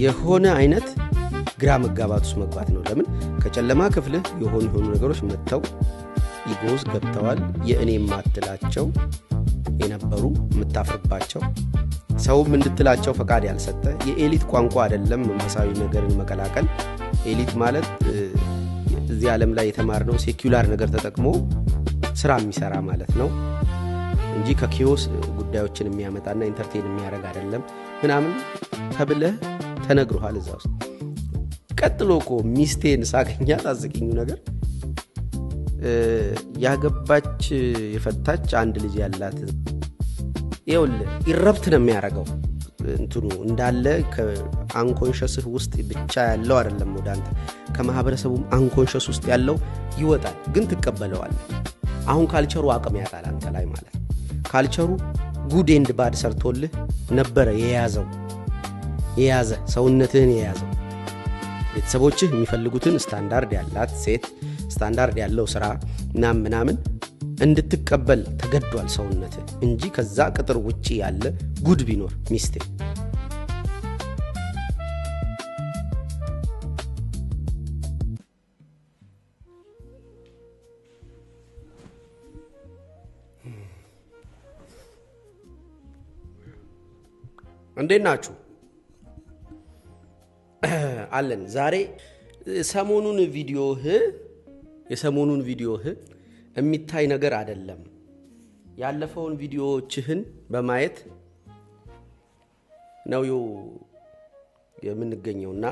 የሆነ አይነት ግራ መጋባት ውስጥ መግባት ነው ለምን ከጨለማ ክፍል የሆኑ ነገሮች መጥተው ይጎስ ገብተዋል የእኔ ማትላቸው የነበሩ መታፈርባቸው ሰውም እንድትላቸው ፈቃድ ያልሰጠ የኤሊት ቋንቋ አይደለም መንፈሳዊ ነገርን መቀላቀል ኤሊት ማለት እዚህ ዓለም ላይ የተማርነው ሴኩላር ነገር ተጠቅሞ ስራ የሚሰራ ማለት ነው እንጂ ከኪዮስ ጉዳዮችን የሚያመጣና ኢንተርቴን የሚያደርግ አይደለም ምናምን ተብለ ተነግሯል እዛው ቀጥሎኮ ሚስቴን ሳገኛት አዝቂኙ ነገር ያገባች የፈታች አንድ ልጅ ያላት ይውል ይረብት ነው የሚያረጋው እንትኑ እንዳለ ከአንኮንሺየስ ውስጥ ብቻ ያለው አይደለም ወዳንተ ከማህበረሰቡም አንኮንሺየስ ውስጥ ያለው ይወጣል ግን ትቀበለዋል አሁን ካልቸሩ አቅም ያጣል አንተ ላይ ማለት ካልቸሩ ጉድ ኤንድ ባድ ሰርቶልህ ነበር የያዘ ሰውነትህን የያዘው ቤተሰቦችህ የሚፈልጉትን ስታንዳርድ ያላት ሴት ስታንዳርድ ያለው ስራ ምናምን እንድትቀበል ተገዷል ሰውነትህ እንጂ ከዛ ቅጥር ውጪ ያለ ጉድ ቢኖር ሚስቴ እንዴናችሁ አለን ዛሬ ሰሞኑን ቪዲዮህ የሚታይ ነገር አይደለም ያለፈውን ቪዲዮዎችህን በማየት ነው የምንገኘውና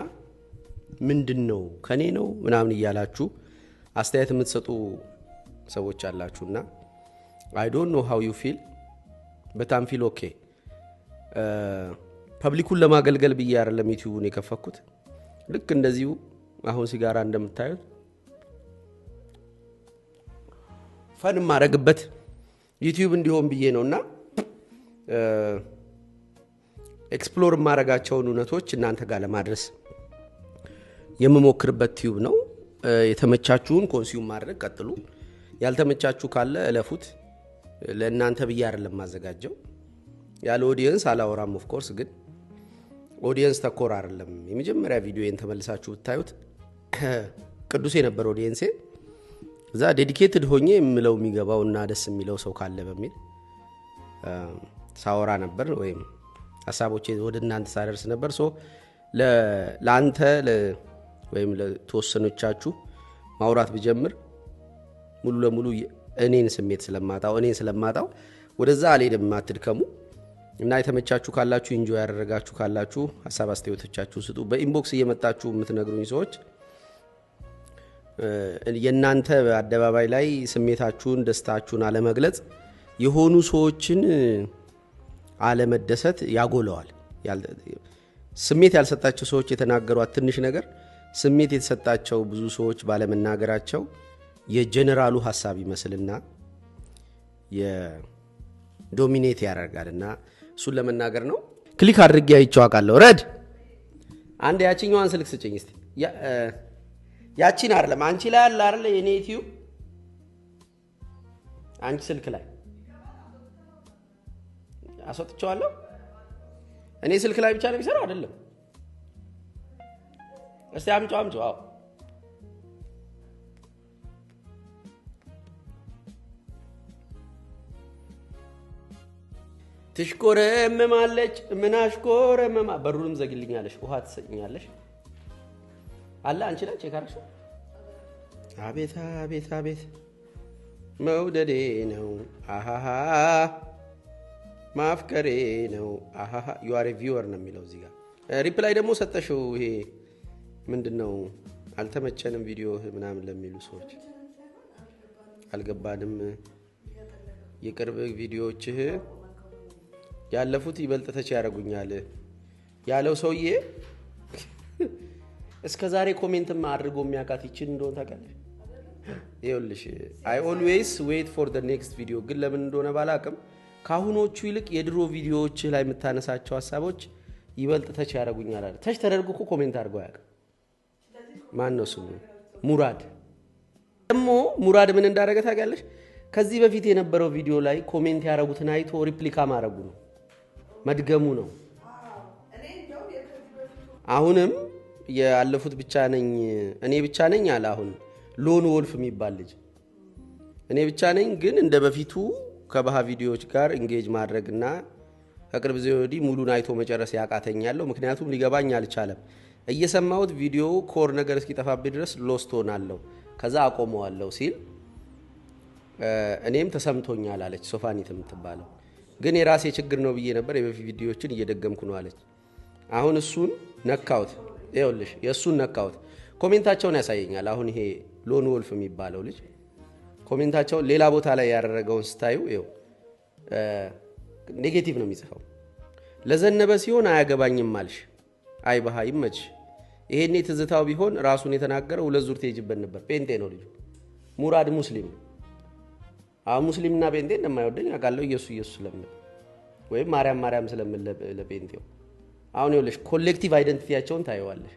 ምንድነው ከኔ ነው ምናምን ይያላችሁ አስተያየት የምትሰጡ ሰዎች አላችሁና I don't know how you feel but I feel okay ፐብሊኩን ለማገልገል ብዬ አይደለም ዩቲዩብን የከፈኩት ልክ እንደዚሁ አሁን ሲጋራ እንደምታዩት ፈን ማረግበት ዩቲዩብ እንዲሆን ብዬ ነውና ኤክስፕሎር ማረጋቸውን ኡነቶች እናንተ ጋር ለማድረስ የምሞክርበት ዩቲዩብ ነው የተመቻችሁን ኮንሱም ማድረግ ቀጥሉ ያልተመቻችሁ ካለ እለፉት ለእናንተ ብዬ አይደለም ማዘጋጀው ያለ ኦዲየንስ አላወራም ኦፍ ኮርስ ግን ኦዲየንስ ተኮር አይደለም የመጀመሪያ ቪዲዮን ተመልሳችሁ ብታዩት ቅዱስ የነበረ ኦዲየንስ እዛ ዴዲኬትድ ሆኜ የምለው የሚገባውና ደስ የሚለው ሰው ካለ በሚል ሳወራ ነበር ወይም ሐሳቦቼ ወደ እናንተ ሳደርስ ነበር ሶ ለአንተ ወይም ለተወሰኖቻችሁ ማውራት ቢጀምር ሙሉ ለሙሉ እኔን ስሜት ስለማጣው ወደዛ አልሄድም አትድከሙ እና የተመቻችሁ ካላችሁ ኢንጆይ ያደረጋችሁ ካላችሁ ሐሳብ አስተያየቶቻችሁን ስጡ በኢንቦክስ እየመጣችሁ የምትነግሩኝ ሰዎች የናንተ አደባባይ ላይ ስሜታችሁን ደስታችሁን አለመግለጽ የሆኑ ሰዎችን አለመደሰት ያጎለዋል ስሜት ያልሰጣቸው ሰዎች የተናገሩት ትንሽ ነገር ስሜት የተሰጣቸው ብዙ ሰዎች ባለመናገራቸው የጀነራሉ ሐሳብ ይመስልና የዶሚኔት ያደርጋልና እሱን ለመናገር ነው ክሊክ አድርጌ አይቼው አቃለሁ ረድ አንድ ያቺኛዋን ስልክ ስጭኝ እስቲ ያቺን አይደለም አንቺ ላይ አለ አይደል የኔ ዩቲዩብ አንቺ ስልክ ላይ አስወጥቼዋለሁ እኔ ስልክ ላይ ብቻ ነው የሚሰራው አይደለም እስቲ አምጪው አዎ ትሽኮረመማለች ምን አሽኮረመማ በሩንም ዘግልኛለሽ ውሃ ትሰኛለሽ አለ አንቺ ላይ ቼክ አቤት መውደዴ ነው አሃሃ ማፍቀሬ ነው አሃሃ you are a viewer ነው የሚለው እዚህ ጋር ሪፕላይ ደግሞ ሰጠሽው ይሄ ምንድነው አልተመቸንም ቪዲዮ ምናምን ለሚሉ ሰዎች አልገባንም የቅርብ ቪዲዮዎችህ ያለፉት ይበልጥ ተች ያረጉኛል ያለው ሰውዬ እስከዛሬ ኮሜንትም አድርጎ የሚያቃት ይችን እንደሆነ ታውቃለሽ ይኸውልሽ I always wait for the next video ግን ለምን እንደሆነ ባላቅም ካሁኖቹ ይልቅ የድሮ ቪዲዮዎች ላይ የምታነሳቸው ሐሳቦች ይበልጥ ተች ያረጉኛል አለ ተች ተደርጎ ኮሜንት አድርገው ያውቃል ማን ነው ስሙ ሙራድ ደግሞ ሙራድ ምን እንዳደረገ ታውቃለሽ ከዚህ በፊት የነበረው ቪዲዮ ላይ ኮሜንት ያረጉትን አይቶ ሪፕሊካ ማድረጉ ነው መድገሙ ነው አሁንም ያለፉት ብቻ ነኝ እኔ ብቻ ነኝ አለ አሁን ሎን ወልፍ የሚባል ልጅ እኔ ብቻ ነኝ ግን እንደ በፊቱ ከባህ ቪዲዮዎች ጋር ኢንጌጅ ማድረግና ከቅርብ ጊዜ ወዲህ ሙሉን አይቶ መጨረስ ያቃተኛለው ምክንያቱም ሊገባኝ አልቻለም እየሰማሁት ቪዲዮ ኮር ነገር እስኪጠፋብኝ ድረስ ሎስት ሆናለሁ ከዛ አቆመዋለሁ ሲል እኔም ተሰምቶኛል አለች ሶፋኒት የምትባለው ግን የራሴ ችግር ነው ብዬ ነበር የበፊት ቪዲዮዎችን እየደገምኩ ነው አለች አሁን እሱን ነካውት ይኸውልሽ የእሱን ነካውት ኮሜንታቸውን ያሳየኛል አሁን ይሄ ሎን ወልፍ የሚባለው ልጅ ኮሜንታቸውን ሌላ ቦታ ላይ ያደረገውን ስታዩ ይኸው ኔጌቲቭ ነው የሚጽፈው ለዘነበ ሲሆን አያገባኝም ማልሽ አይ ባህ ይመች ይሄኔ ትዝታው ቢሆን ራሱን የተናገረው ሁለት ዙር ተይጅበት ነበር ጴንጤ ነው ልጅ ሙራድ ሙስሊም ሙስሊምና ጴንጤ እንደማይወደኝ አቃለው ኢየሱስ ስለምን ወይም ማርያም ስለምን ለጴንጤው አሁን ይኸውልሽ ኮሌክቲቭ አይደንቲቲያቸውን ታየዋለሽ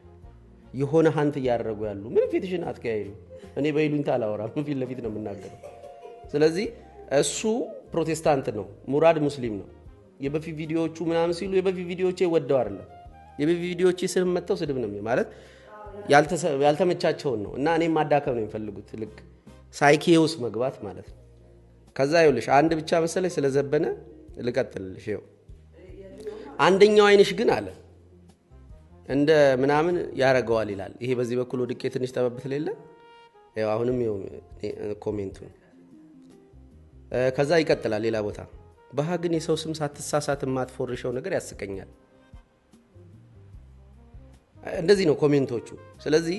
የሆነ ሀንት ያደረጉ ያሉ ምን ፊትሽን አትቀያይሉ እኔ በይሉኝታ አላወራም ፊት ለፊት ነው የምናገረው ስለዚህ እሱ ፕሮቴስታንት ነው ሙራድ ሙስሊም ነው የበፊት ቪዲዮዎቹ ምናምን ሲሉ የበፊት ቪዲዮዎቼ ወደው አይደለም የበፊት ቪዲዮዎቼ ስም መተው ስድብ ነው ማለት ያልተመቻቸው ነው እና እኔም ማዳከም ነው የሚፈልጉት ልክ ሳይኪውስ መግባት ማለት ነው ከዛ ይኸውልሽ አንድ ብቻ መሰለኝ ስለዘበነ ልቀጥልልሽ ይኸው አንደኛው አይንሽ ግን አለ እንደ ምናምን ያረጋዋል ይላል ይሄ በዚህ በኩል ወድቄ ትንሽ ተበብት ለሌለ ያው አሁንም ይኸው ኮሜንቱ ከዛ ይቀጥላል ሌላ ቦታ ባህ ግን የሰው ስም ሳትሳሳት ማትፎርሽው ነገር ያስቀኛል እንደዚህ ነው ኮሜንቶቹ ስለዚህ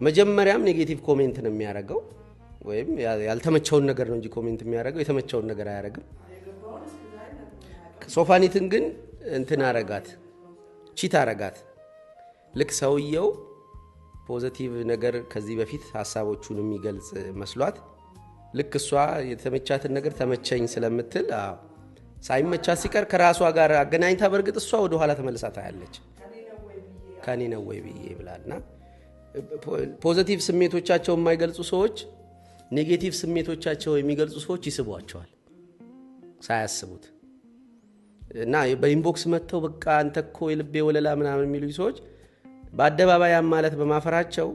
መጀመሪያም ኔጌቲቭ ኮሜንት ነው የሚያረጋው ወይም ያልተመቸውን ነገር ነው እንጂ ኮሜንት የሚያረጋው የተመቸውን ነገር አያረግም ሶፋኒትን ግን እንትን አረጋት ቺት አረጋት ልክ ሰውየው ፖዚቲቭ ነገር ከዚህ በፊት ሐሳቦቹን የሚገልጽ መስሏት ልክ እሷ የተመቻትን ነገር ተመቸኝ ስለምትል ሳይመቻት ሲቀር ከራሷ ጋር አገናኝታ በርግጥ እሷ ወደ ኋላ ተመልሳ ታያለች ከኔ ነው ወይ ብዬ ብላና ፖዚቲቭ ስሜቶቻቸው የማይገልጹ ሰዎች ኔጌቲቭ ስሜቶቻቸው የሚገልጹ ሰዎች ይስቧቸዋል ሳያስቡት እና በኢንቦክስ መተው በቃ አንተኮ የልቤ ወለላ ምናምን የሚሉ ሰዎች በአደባባይ ማለት በማፈራቸው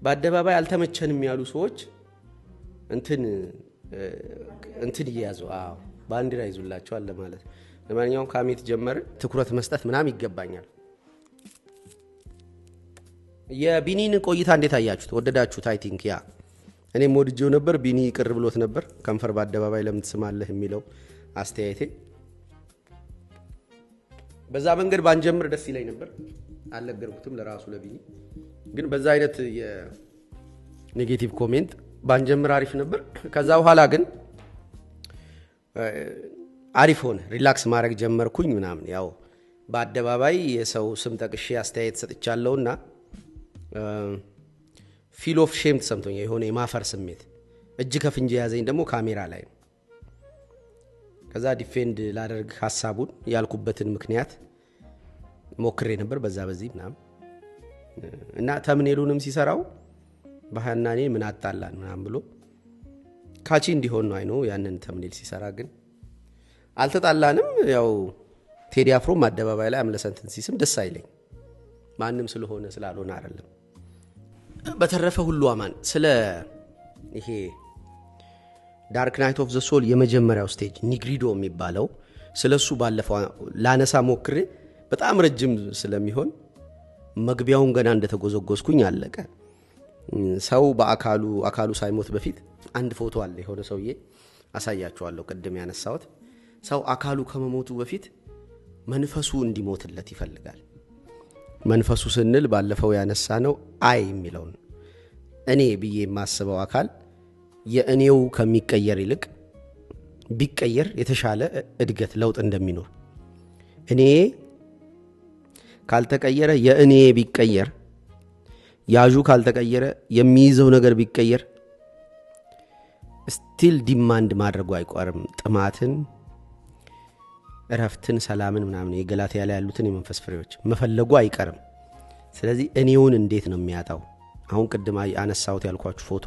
በአደባባይ አልተመቸንም ያሉ ሰዎች እንትን ይያዙ ባንዲራ ይዙላቸዋል ለማለት ለማንኛውም ካሜት ጀመረ ትኩረት መስጠት ምናምን ይገባኛል የቢኒን ቆይታ እንዴት አያችሁት ወደዳችሁት አይ ቲንክ ያ እኔ ሞድጆ ነበር ቢኒ ቅር ብሎት ነበር ከንፈር በአደባባይ ለምን ትስማለህ የሚለው አስተያየቴ በዛ መንገድ ባንጀምር ደስ ይለኝ ነበር አልነገርኩትም ለራሱ ለቢኒ ግን በዛ አይነት የኔጌቲቭ ኮሜንት ባንጀምር አሪፍ ነበር ከዛ በኋላ ግን አሪፍ ሆነ ሪላክስ ማድረግ ጀመርኩኝ ምናምን ያው በአደባባይ የሰው ስም ጠቅሼ አስተያየት ሰጥቻለሁና ፊል ኦፍ ሼም ተሰምቶኝ የሆነ የማፈር ስሜት እጅ ከፍንጅ ያዘኝ ደግሞ ካሜራ ላይ ከዛ ዲፌንድ ላደርግ ሐሳቡን ያልኩበትን ምክንያት ሞክሬ ነበር በዛ በዚህ ምናምን እና ተምኔሉንም ሲሰራው ባህናኔ ምን አጣላን ምናምን ብሎ ካቺ እንዲሆን ነው አይኖ ያንን ተምኔል ሲሰራ ግን አልተጣላንም ያው ቴዲ አፍሮ ማደባባይ ላይ አምለሰንትን ሲስም ደስ አይለኝ ማንንም ስለሆነ ስላልሆነ አይደለም በተረፈ ሁሉ አማን ስለ ይሄ ዳርክ ናይት ኦፍ ዘ ሶል የመጀመሪያው ስቴጅ ኒግሪዶ የሚባለው ስለሱ ባለፈው ላነሳ ሞክሬ በጣም ረጅም ስለሚሆን መግቢያውን ገና እንደተጎዘጎስኩኝ አለቀ ሰው በአካሉ ሳይሞት በፊት አንድ ፎቶ አለ የሆነ ሰውዬ አሳያችኋለሁ ቅድም ያነሳሁት ሰው አካሉ ከመሞቱ በፊት መንፈሱ እንዲሞትለት ይፈልጋል መንፈሱ ስንል ባለፈው ያነሳ ነው አይ የሚለው እኔ ብዬ ማስበው አካል የእኔው ከሚቀየር ይልቅ ቢቀየር የተሻለ እድገት ለውጥ እንደሚኖር እኔ ካልተቀየረ የእኔ ቢቀየር ያጁ ካልተቀየረ የሚይዘው ነገር ቢቀየር ስቲል ዲማንድ ማድረጉ አይቋርም ጥማትን እረፍትን ሰላምን ምናምን የገላትያ ላይ ያሉትን የመንፈስ ፍሬዎች መፈለጉ አይቀርም ስለዚህ እኔውን እንዴት ነው የሚያጣው አሁን ቅድም አነሳውት ያልኳችሁ ፎቶ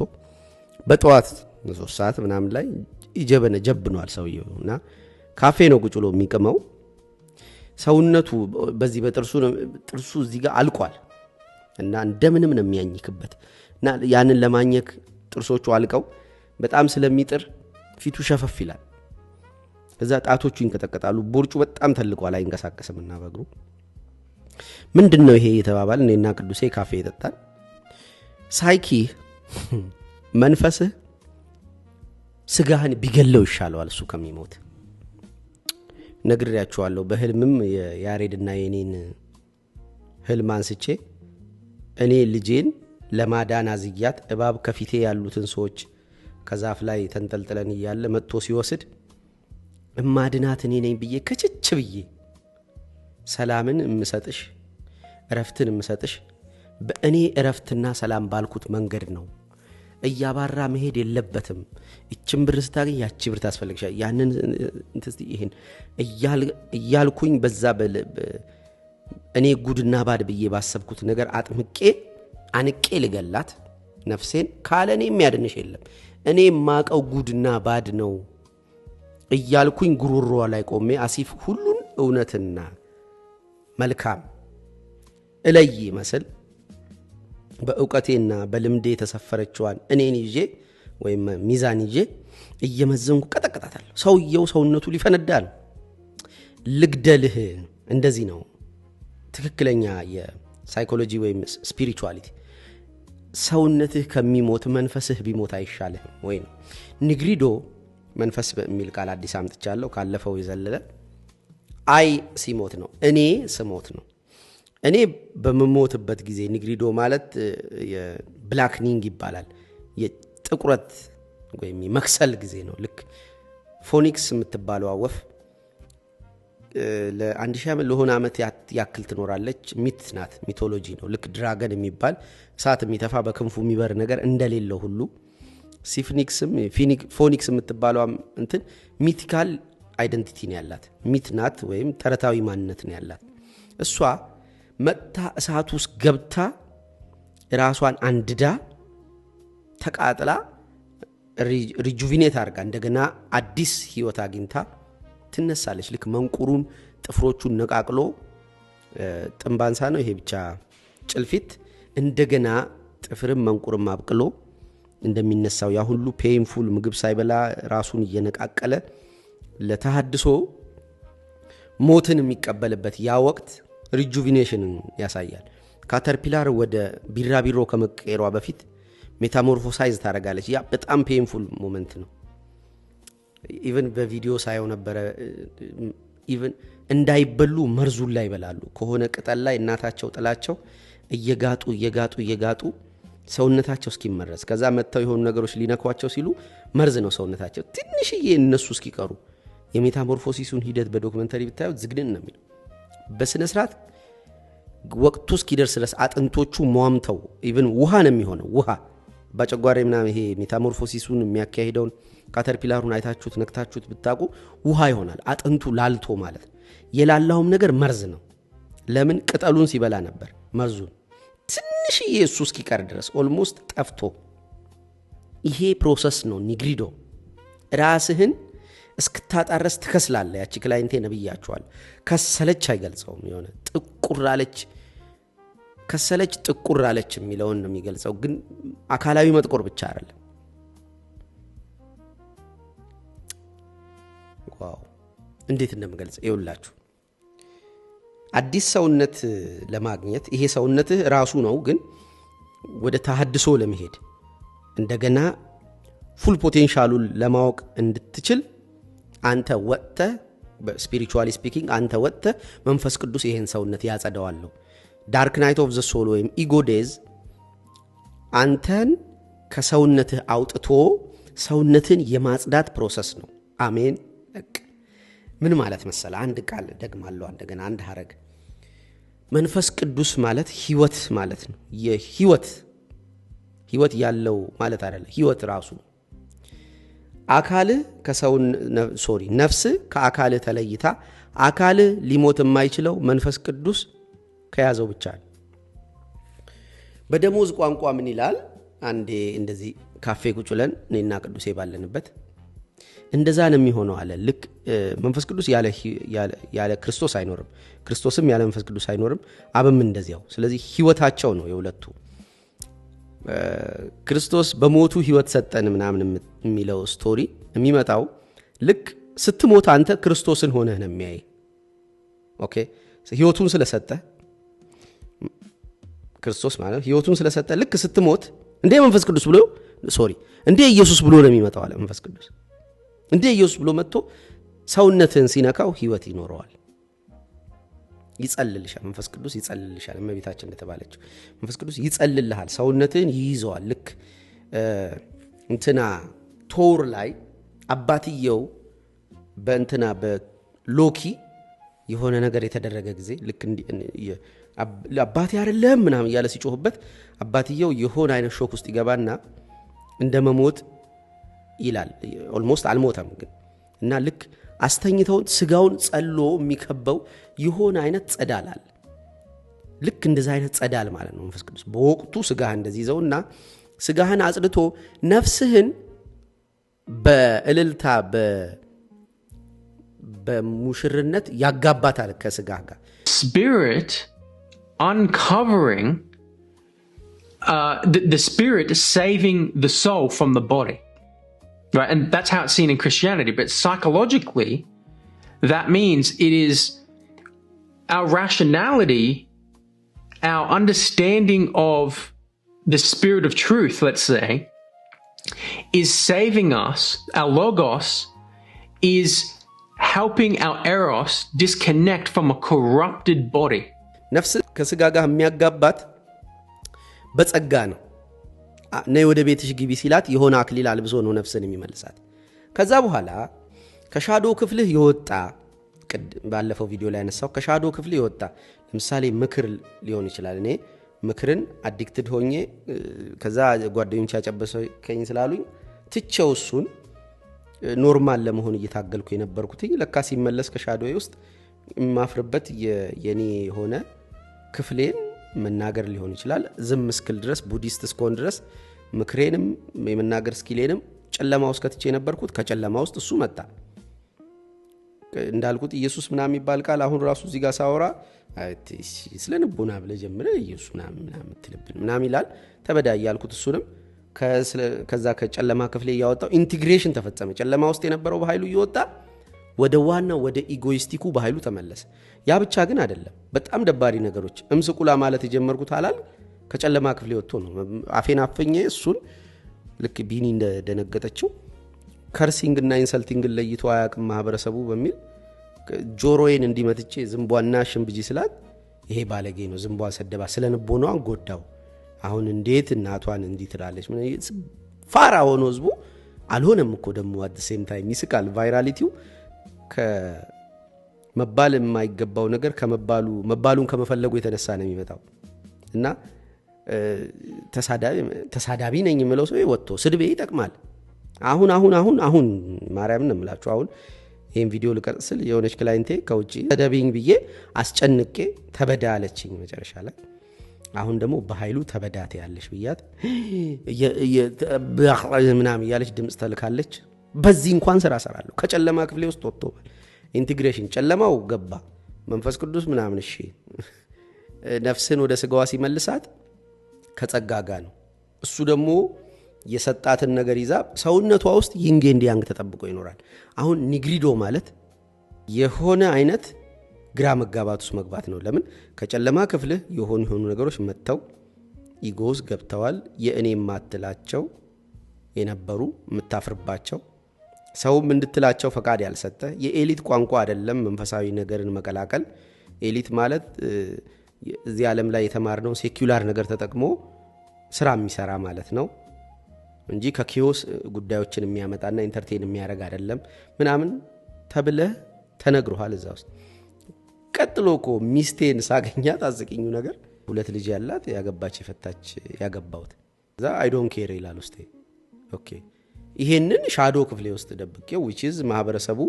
በጠዋት 3 ሰዓት ምናምን ላይ ጀብኗል ሰውየውና ካፌ ነው ቁጭሎ የሚቀመው ሰውነቱ በዚህ ጥርሱ እዚህ ጋር አልቋል እና እንደምንም ነው የሚያኝክበት እና ያንን ለማኘክ ጥርሶቹ አልቀው በጣም ስለሚጥር ፊቱ ሸፈፍ ይላል ከዛ ጣቶቹ ይንቀጠቀጣሉ ቦርጩ በጣም ተልቋል አይንቀሳቀስምና በእግሩ ምንድነው ይሄ የተባባል እኔና ቅዱሴ ካፌ ይጠጣል ሳይኪ መንፈስህ ስጋህን ቢገለው ይሻላል እሱ ከሚሞት ነግሬያችኋለሁ በህልምም ያሬድና የኔን ህልም አንስቼ እኔ ልጄን ለማዳን አዝያት እባብ ከፊቴ ያሉትን ሰዎች ከዛፍ ላይ ተንጠልጥለን ይያለ መጥቶ ሲወስድ እማድናት እኔ ነኝ ብዬ ከጭጭ ብዬ ሰላምን እምሰጥሽ እረፍትን እምሰጥሽ በእኔ እረፍትና ሰላም ባልኩት መንገድ ነው እያባራ መሄድ የለበትም እቺም ብር ስታገኝ ያቺ ብር ታስፈልግሻል ያንን እንትስቲ ይሄን እያልኩኝ በዛ እኔ ጉድና ባድ ብዬ ባሰብኩት ነገር አጥምቄ አንቄ ልገላት ነፍሴን ካለኔ የሚያድንሽ የለም እኔ ማቀው ጉድና ባድ ነው እያልኩኝ ጉሩሩዋ ላይ ቆሜ አሲፍ ሁሉን እውነትና መልካም እለይ መስል በእውቀቴና በልምዴ ተሰፈረችዋን እኔን ይዤ ወይም ሚዛን ይዤ እየመዘንኩ ቀጠቀጣታለሁ ሰውየው ሰውነቱ ሊፈነዳ ነው ልግደልህ እንደዚህ ነው ትክክለኛ የሳይኮሎጂ ወይም ስፒሪቹዋሊቲ ሰውነትህ ከሚሞት መንፈስህ ቢሞት አይሻልህም ወይ ነው ንግሪዶ መንፈስ በሚል ቃል አዲስ አምጥቻለሁ ካለፈው ይዘለለ አይ ሲሞት ነው እኔ ስሞት ነው እኔ በመሞትበት ጊዜ ንግሪዶ ማለት የብላክኒንግ ይባላል የጥቁረት ወይም መክሰል ጊዜ ነው ልክ ፎኒክስ የምትባለው ወፍ ለአንድ ሺህ ዓመት ለሆነ ዓመት ያክል ትኖራለች ሚት ናት ሚቶሎጂ ነው ልክ ድራገን የሚባል እሳት የሚተፋ በክንፉ የሚበር ነገር እንደሌለው ሁሉ ሲፍኒክስም ፎኒክስ የምትባለው እንትን ሚቲካል አይደንቲቲ ነው ያላት ሚት ናት ወይም ተረታዊ ማንነት ነው ያላት እሷ መታ እሳት ውስጥ ገብታ ራሷን አንድዳ ተቃጥላ ሪጁቪኔት አርጋ እንደገና አዲስ ህይወት አግኝታ ትነሳለች ልክ መንቁሩን ጥፍሮቹን ነቃቅሎ ጥንባንሳ ነው ይሄ ብቻ ጭልፊት እንደገና ጥፍርም መንቁርም አብቅሎ እንደሚነሳው ያ ሁሉ ፔንፉል ምግብ ሳይበላ ራሱን እየነቃቀለ ለተሐድሶ ሞትን የሚቀበልበት ያ ወቅት ሪጁቪኔሽን ያሳያል ካተርፒላር ወደ ቢራቢሮ ከመቀየሯ በፊት ሜታሞርፎሳይዝ ታረጋለች ያ በጣም ፔንፉል ሞመንት ነው ኢቭን በቪዲዮ ሳይው ነበር ኢቭን እንዳይበሉ መርዙን ላይ ይበላሉ ከሆነ ቅጠል ላይ እናታቸው ጥላቸው እየጋጡ ሰውነታቸው እስኪመረዝ ከዛ መተው የሆኑ ነገሮች ሊነኳቸው ሲሉ መርዝ ነው ሰውነታቸው ትንሽዬ እነሱ እስኪቀሩ የሜታሞርፎሲሱን ሂደት በዶክመንተሪ ብታዩ ዝግድን ነው የሚለው በስነ ስርዓት ወቅቱ እስኪደርስ ድረስ አጥንቶቹ ሟምተው ኢቭን ውሃ ነው የሚሆነው ውሃ በጨጓራምና ይሄ ሜታሞርፎሲሱን የሚያካሂደውን ካተርፒላሩን አይታችሁት ነክታችሁት ብታቁ ውሃ ይሆናል አጥንቱ ላልቶ ማለት የላላውም ነገር መርዝ ነው ለምን ቅጠሉን ሲበላ ነበር መርዙን ትንሽዬ እሱ እስኪቀር ድረስ ኦልሞስት ጠፍቶ ይሄ ፕሮሰስ ነው ንግሪዶ ራስህን እስክታጣረስ ተከስላለ ያቺ ክላይንቴ ነብያቸዋል ከሰለች አይገልጸውም የሆነ ጥቁራለች ከሰለች ጥቁራለች የሚለውን ነው የሚገልጸው ግን አካላዊ መጥቆር ብቻ አይደለም ዋው እንዴት እንደምገልጽ ይውላችሁ አዲስ ሰውነት ለማግኘት ይሄ ሰውነት ራሱ ነው ግን ወደ ተሐድሶ ለመሄድ እንደገና ፉል ፖቴንሻሉን ለማወቅ እንድትችል አንተ ወጥተ በስፒሪቹዋሊ ስፒኪንግ አንተ ወጥተ መንፈስ ቅዱስ ይሄን ሰውነት ያጸዳዋለው ዳርክ ናይት ኦፍ ዘ ሶል ወይም ኢጎ ዴዝ አንተን ከሰውነትህ አውጥቶ ሰውነትን የማጽዳት ፕሮሰስ ነው አሜን ምን ማለት መሰለ አንድ ቃል ደግማለሁ እንደገና አንድ ሐረግ መንፈስ ቅዱስ ማለት ህይወት ማለት ነው ህይወት ያለው ማለት አይደለም ህይወት ራሱ አካል ከሰውን ነፍስ ከአካል ተለይታ አካል ሊሞት የማይችለው መንፈስ ቅዱስ ከያዘው ብቻ ነው በደሞዝ ቋንቋ ምን ይላል አንዴ እንደዚህ ካፌ ቁጭለን እኔና ቅዱሴ ባለንበት እንደዛ ነው የሚሆነው አለ ልክ መንፈስ ቅዱስ ያለ ክርስቶስ አይኖርም ክርስቶስም ያለ መንፈስ ቅዱስ አይኖርም አብም እንደዚያው ስለዚህ ህይወታቸው ነው የሁለቱ ክርስቶስ በሞቱ ህይወት ሰጠን ምናምን የሚለው ስቶሪ የሚመጣው ልክ ስትሞት አንተ ክርስቶስን ሆነህ ነው የሚያይ ኦኬ ህይወቱን ስለሰጠ ክርስቶስ ማለት ህይወቱን ስለሰጠ ልክ ስትሞት እንደ መንፈስ ቅዱስ ብሎ እንደ ኢየሱስ ብሎ ነው የሚመጣው አለ መንፈስ ቅዱስ እንደ ኢየሱስ ብሎ መጥቶ ሰውነትን ሲነካው ህይወት ይኖረዋል ይጸልልሻል መንፈስ ቅዱስ ይጸልልሻል እመቤታችን እንደተባለችው መንፈስ ቅዱስ ይጸልልሃል ሰውነትን ይይዘዋል ልክ እንትና ቶር ላይ አባትየው በእንትና በሎኪ የሆነ ነገር የተደረገ ጊዜ ልክ አባቴ አይደለም ምናምን ያለ ሲጮህበት አባትየው የሆነ አይነት ሾክ ውስጥ ይገባና እንደመሞት ይላል ኦልሞስት አልሞተም ግን እና ልክ አስተኝተው ስጋውን ጸሎ የሚከበው የሆነ አይነት ጸዳላል ልክ እንደዛ አይነት ጸዳል ማለት ነው መንፈስ ቅዱስ በወቅቱ ስጋህ እንደዚህ ይዘውና ስጋህን አጽድቶ ነፍስህን በእልልታ በሙሽርነት ያጋባታል ከስጋህ ጋር spirit uncovering the spirit saving the soul from the body. Right, and that's how it's seen in Christianity. But psychologically, that means it is our rationality, our understanding of the spirit of truth, let's say, is saving us. Our logos is helping our eros disconnect from a corrupted body. ነፍስ ከስጋ ጋር የሚያጋባት በጸጋ ነው ነይ ወደ ቤትሽ ግቢ ሲላት የሆነ አክሊል አልብሶ ነው ነፍስን የሚመልሳት ከዛ በኋላ ከሻዶ ክፍልህ ይወጣ ባለፈው ቪዲዮ ላይ ያነሳው ከሻዶ ክፍልህ ይወጣ ለምሳሌ ምክር ሊሆን ይችላል እኔ ምክርን አዲክትድ ሆኜ ከዛ ጓደኞች ያጨበሰኝ ስላሉኝ ትቼው እሱን ኖርማል ለመሆን እየታገልኩ የነበርኩት ለካ ሲመለስ ከሻዶዬ ውስጥ ማፍርበት የኔ ሆነ ክፍሌን መናገር ሊሆን ይችላል ዝም እስክል ድረስ ቡዲስት እስኮን ድረስ ምክሬንም የመናገር ስኪሌንም ጨለማ ውስጥ ከትቼ የነበርኩት ከጨለማ ውስጥ እሱ መጣ እንዳልኩት ኢየሱስ ምናምን ይባል ቃል አሁን ራሱ እዚህ ጋር ሳወራ ስለንቦና ብለ ጀምረ ኢየሱስ ምናምን ትልብን ምናምን ይላል ተበዳይ ያልኩት እሱንም ከዛ ከጨለማ ክፍሌ ያወጣው ኢንቲግሬሽን ተፈጸመ ጨለማ ውስጥ የነበረው በኃይሉ ይወጣ ወደ ዋና ወደ ኢጎይስቲኩ በኃይሉ ተመለሰ ያ ብቻ ግን አይደለም በጣም ደባሪ ነገሮች እምስቁላ ማለት የጀመርኩት አላል ከጨለማ ክፍሌ ወጥቶ ነው አፌን አፈኘ እሱን ልክ ቢኒ እንደደነገጠችው ከርሲንግ እና ኢንሰልቲንግ ለይቶ አያቅም ማህበረሰቡ በሚል ጆሮዬን እንዲመትቼ ዝምቧና ሽምብጂ ስላት ይሄ ባለጌ ነው ዝምቧ ሰደባ ስለንቦናን ጎዳው አሁን እንዴት እናቷን እንዲትላለች ፋራ ሆኖ ህዝቡ አልሆነም እኮ ደሞ at the same time ይስቃል ቫይራሊቲው ከመባል የማይገባው ነገር መባሉን ከመፈለጉ የተነሳ ነው የሚመጣው እና ተሳዳቢ ነኝ የምለው ሰው ወጥቶ ስድቤ ይጠቅማል አሁን ማርያምን እምላችሁ አሁን ይሄን ቪዲዮ ልቀርጽል የሆነች ክላይንቴ ከውጪ ተደብኝ ብዬ አስጨንቄ ተበዳለችኝ መጨረሻ ላይ አሁን ደግሞ በኃይሉ ተበዳተ ያለሽ ብያት ምናምን ያለች ድምጽ ተልካለች በዚህ እንኳን ስራ ሰራለሁ ከጨለማ ክፍሌ ውስጥ ወጥቶ ኢንቲግሬሽን ጨለማው ገባ መንፈስ ቅዱስ ምናምን እሺ ነፍስን ወደ ስጋዋ ሲመልሳት ከጸጋጋ ነው እሱ ደግሞ የሰጣትን ነገር ይዛ ሰውነቷ ውስጥ ይንጌ ያንግ ተጠብቆ ይኖራል አሁን ኒግሪዶ ማለት የሆነ አይነት ግራ መጋባት ውስጥ መግባት ነው ለምን ከጨለማ ክፍልህ የሆኑ ነገሮች መተው ኢጎስ ገብተዋል የእኔ ማትላቸው የነበሩ ምታፍርባቸው ሰውም እንድትላቸው ፈቃድ ያልሰጠ የኤሊት ቋንቋ አይደለም መንፈሳዊ ነገርን መቀላቀል ኤሊት ማለት እዚህ ዓለም ላይ የተማርነው ሴኩላር ነገር ተጠቅሞ ስራ የሚሰራ ማለት ነው እንጂ ከኪዮስ ጉዳዮችን የሚያመጣና ኢንተርቴን የሚያረጋ አይደለም ምናምን ተብለ ተነግሯል እዛው ቀጥሎኮ ሚስቴን ሳገኛት አዝቂኙ ነገር ሁለት ልጅ ያላት ያገባች ይፈታች ያገባውት እዛ አይ ዶንት ኬር ይላል ውስጤ ኦኬ ይሄንን ሻዶ ክፍሌ ውስጥ ደብቄው which is ማህበረሰቡ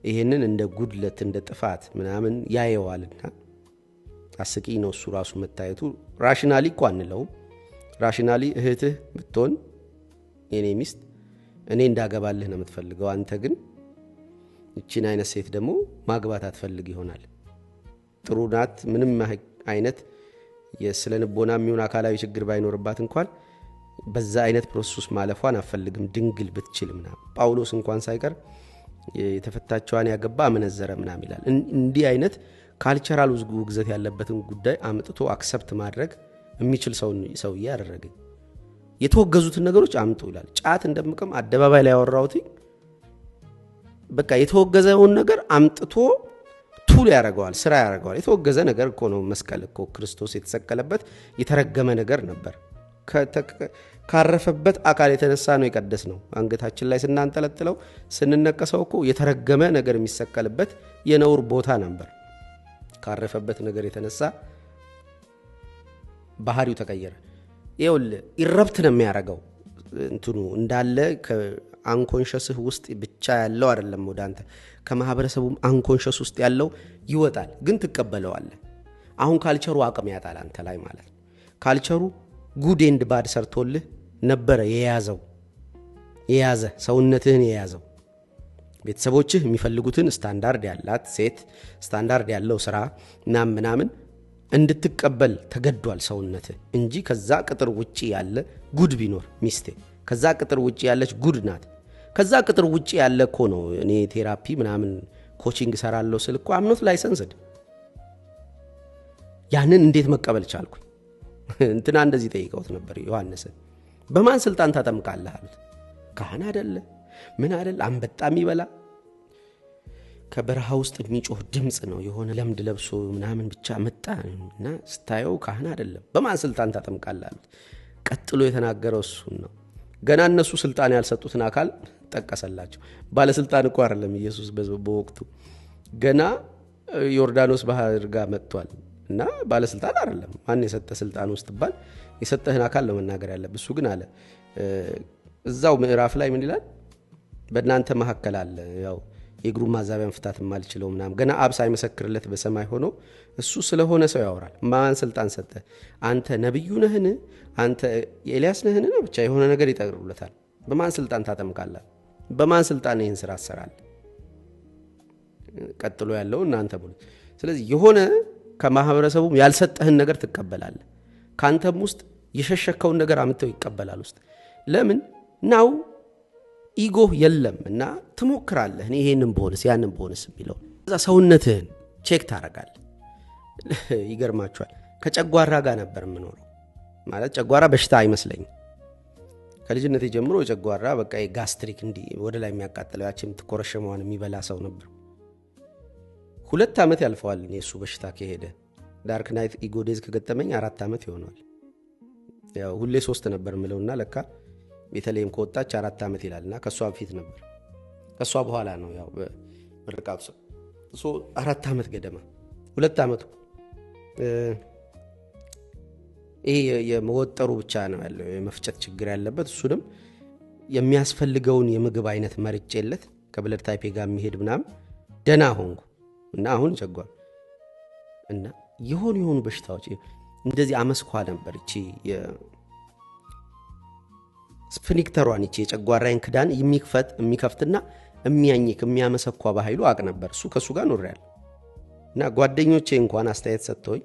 ይሄንን እንደ ጉድለት እንደ ጥፋት ምናምን ያየዋልና አስቂ ነው እሱ ራሱ መታየቱ ራሽናሊ ቋንለው ራሽናሊ እህትህ ብትሆን የኔ ሚስት እኔ እንዳገባልህ ነው የምትፈልገው አንተ ግን እቺን አይነት ሴት ደግሞ ማግባት አትፈልግ ይሆናል ጥሩ ናት ምንም አይነት የስለንቦና የሚሆን አካላዊ ችግር ባይኖርባት እንኳን በዛ አይነት ፕሮሰስ ማለፏን አፈልግም ድንግል ብትችልምና ጳውሎስ እንኳን ሳይቀር የተፈታቸዋን ያገባ አመነዘረ ምናም ይላል እንዲህ አይነት ካልቸራል ውግዘት ያለበትን ጉዳይ አምጥቶ አክሰፕት ማድረግ የሚችል ሰው ያደረገ የተወገዙትን ነገሮች አምጡ ይላል ጫት እንደምቀም አደባባይ ላይ ያወራውት በቃ የተወገዘውን ነገር አምጥቶ ቱል ያረጋዋል ስራ ያረጋዋል የተወገዘ ነገር እኮ ነው መስቀል እኮ ክርስቶስ የተሰቀለበት የተረገመ ነገር ነበር ካረፈበት አካል የተነሳ ነው የቀደስ ነው አንገታችን ላይ ስናንጠለጥለው ስንነቀሰው እኮ የተረገመ ነገር የሚሰቀልበት የነውር ቦታ ነበር ካረፈበት ነገር የተነሳ ባህሪው ተቀየረ ይውል ኢረፕት ነው የሚያረጋው እንትኑ እንዳለ አንኮንሽስህ ውስጥ ብቻ ያለው አይደለም ወዳንተ ከማህበረሰቡም አንኮንሽስ ውስጥ ያለው ይወጣል ግን ትቀበለዋለህ አሁን ካልቸሩ አቅም ያጣል አንተ ላይ ማለት ካልቸሩ ጉድ ኤንድ ባድ ሰርቶልህ ነበር የያዘ ሰውነትህን የያዘው ቤተሰቦችህ የሚፈልጉትን ስታንዳርድ ያላት ሴት ስታንዳርድ ያለው ስራ ምናምን እንድትቀበል ተገዷል ሰውነትህ እንጂ ከዛ ቅጥር ውጪ ያለ ጉድ ቢኖር ሚስቴ ከዛ ቅጥር ውጪ ያለች ጉድ ናት ከዛ ቅጥር ውጪ ያለ እኮ ነው እኔ ቴራፒ ምናምን ኮቺንግ ሰራለው ስልኩ አምኖት ላይሰንስድ ያንን እንዴት መቀበል ቻልኩ እንትና እንደዚህ ጠይቀውት ነበር ዮሐንስን በማን ስልጣን ታጠምቃለህ አሉት ካህን አይደለ ምን አይደል አንበጣም ይበላ ከበረሃ ውስጥ የሚጮህ ድምጽ ነው የሆነ ለምድ ለብሶ ምናምን ብቻ መጣና ስታየው ካህን አይደለም በማን ስልጣን ታጠምቃለህ አሉት ቀጥሎ የተናገረው እሱን ነው ገና እነሱ ስልጣን ያልሰጡትን አካል ጠቀሰላቸው ባለስልጣን እኮ አይደለም ኢየሱስ በወቅቱ ገና ዮርዳኖስ ባህር ጋር መጥቷል እና ባለስልጣን አይደለም ማን የሰጠ ስልጣን ውስጥ ባል የሰጠህን አካል ነው መናገር ያለበት እሱ ግን አለ እዛው ምዕራፍ ላይ ምን ይላል በእናንተ መሐከል አለ ያው የግሩ ማዛቢያን ፍታት ማልችለው ምናም ገና አብ ሳይመሰክርለት በሰማይ ሆኖ እሱ ስለሆነ ሰው ያወራል ማን ስልጣን ሰጠ አንተ ነብዩ ነህን አንተ ኤልያስ ነህን ነው ብቻ የሆነ ነገር ይጠቅሩለታል በማን ስልጣን ታጠምቃለህ በማን ስልጣን ይሄን ስራ አሰራል ቀጥሎ ያለው እናንተ ብሉ ስለዚህ የሆነ ከማህበረሰቡ ያልሰጠህን ነገር ትቀበላለህ ካንተም ውስጥ የሸሸከውን ነገር አምጥተው ይቀበላል ውስጥ ለምን ናው ኢጎ የለምና ትሞክራለህ እኔ ይሄንን ቦነስ ያንን ቦነስ የሚለው እዛ ሰውነትህን ቼክ ታረጋለህ ይገርማችኋል ከጨጓራ ጋር ነበር ምኖረው ማለት ጨጓራ በሽታ አይመስለኝ ከልጅነቴ ጀምሮ ጨጓራ በቃ የጋስትሪክ እንዲ ወደ ላይ የሚያቃጥለው ያቺም ተኮረሸመዋን የሚበላ ሰው ነበር 2 አመት ያልፈዋል እኔ እሱ በሽታ ከሄደ ዳርክ ናይት ኢጎ ዴዝ ከገጠመኝ 4 አመት ይሆናል ያው ሁሌ 3 ነበር ምለውና ለካ ቤተልሔም ከወጣች 4 አመት ይላልና ከሷ በፊት ነበር ከሷ በኋላ ነው ያው በርቃቱ ሶ 4 አመት ገደማ 2 አመቱ ይሄ የመወጠሩ ብቻ ነው ያለው የመፍጨት ችግር ያለበት እሱንም የሚያስፈልገውን የምግብ አይነት መርጬለት ከብለድ ታይፕ ጋር የሚሄድ ምናም ደና ሆንኩ እና አሁን ቸጓል እና የሆኑ በሽታዎች እንደዚህ አመስኳ ነበር እቺ ስፊንክተሯን እቺ የጨጓራዬን ክዳን የሚከፍትና የሚያኝክ የሚያመሰኳ በኃይሉ አቅ ነበር እሱ ከሱ ጋር ኖርያል እና ጓደኞቼ እንኳን አስተያየት ሰጥተውኝ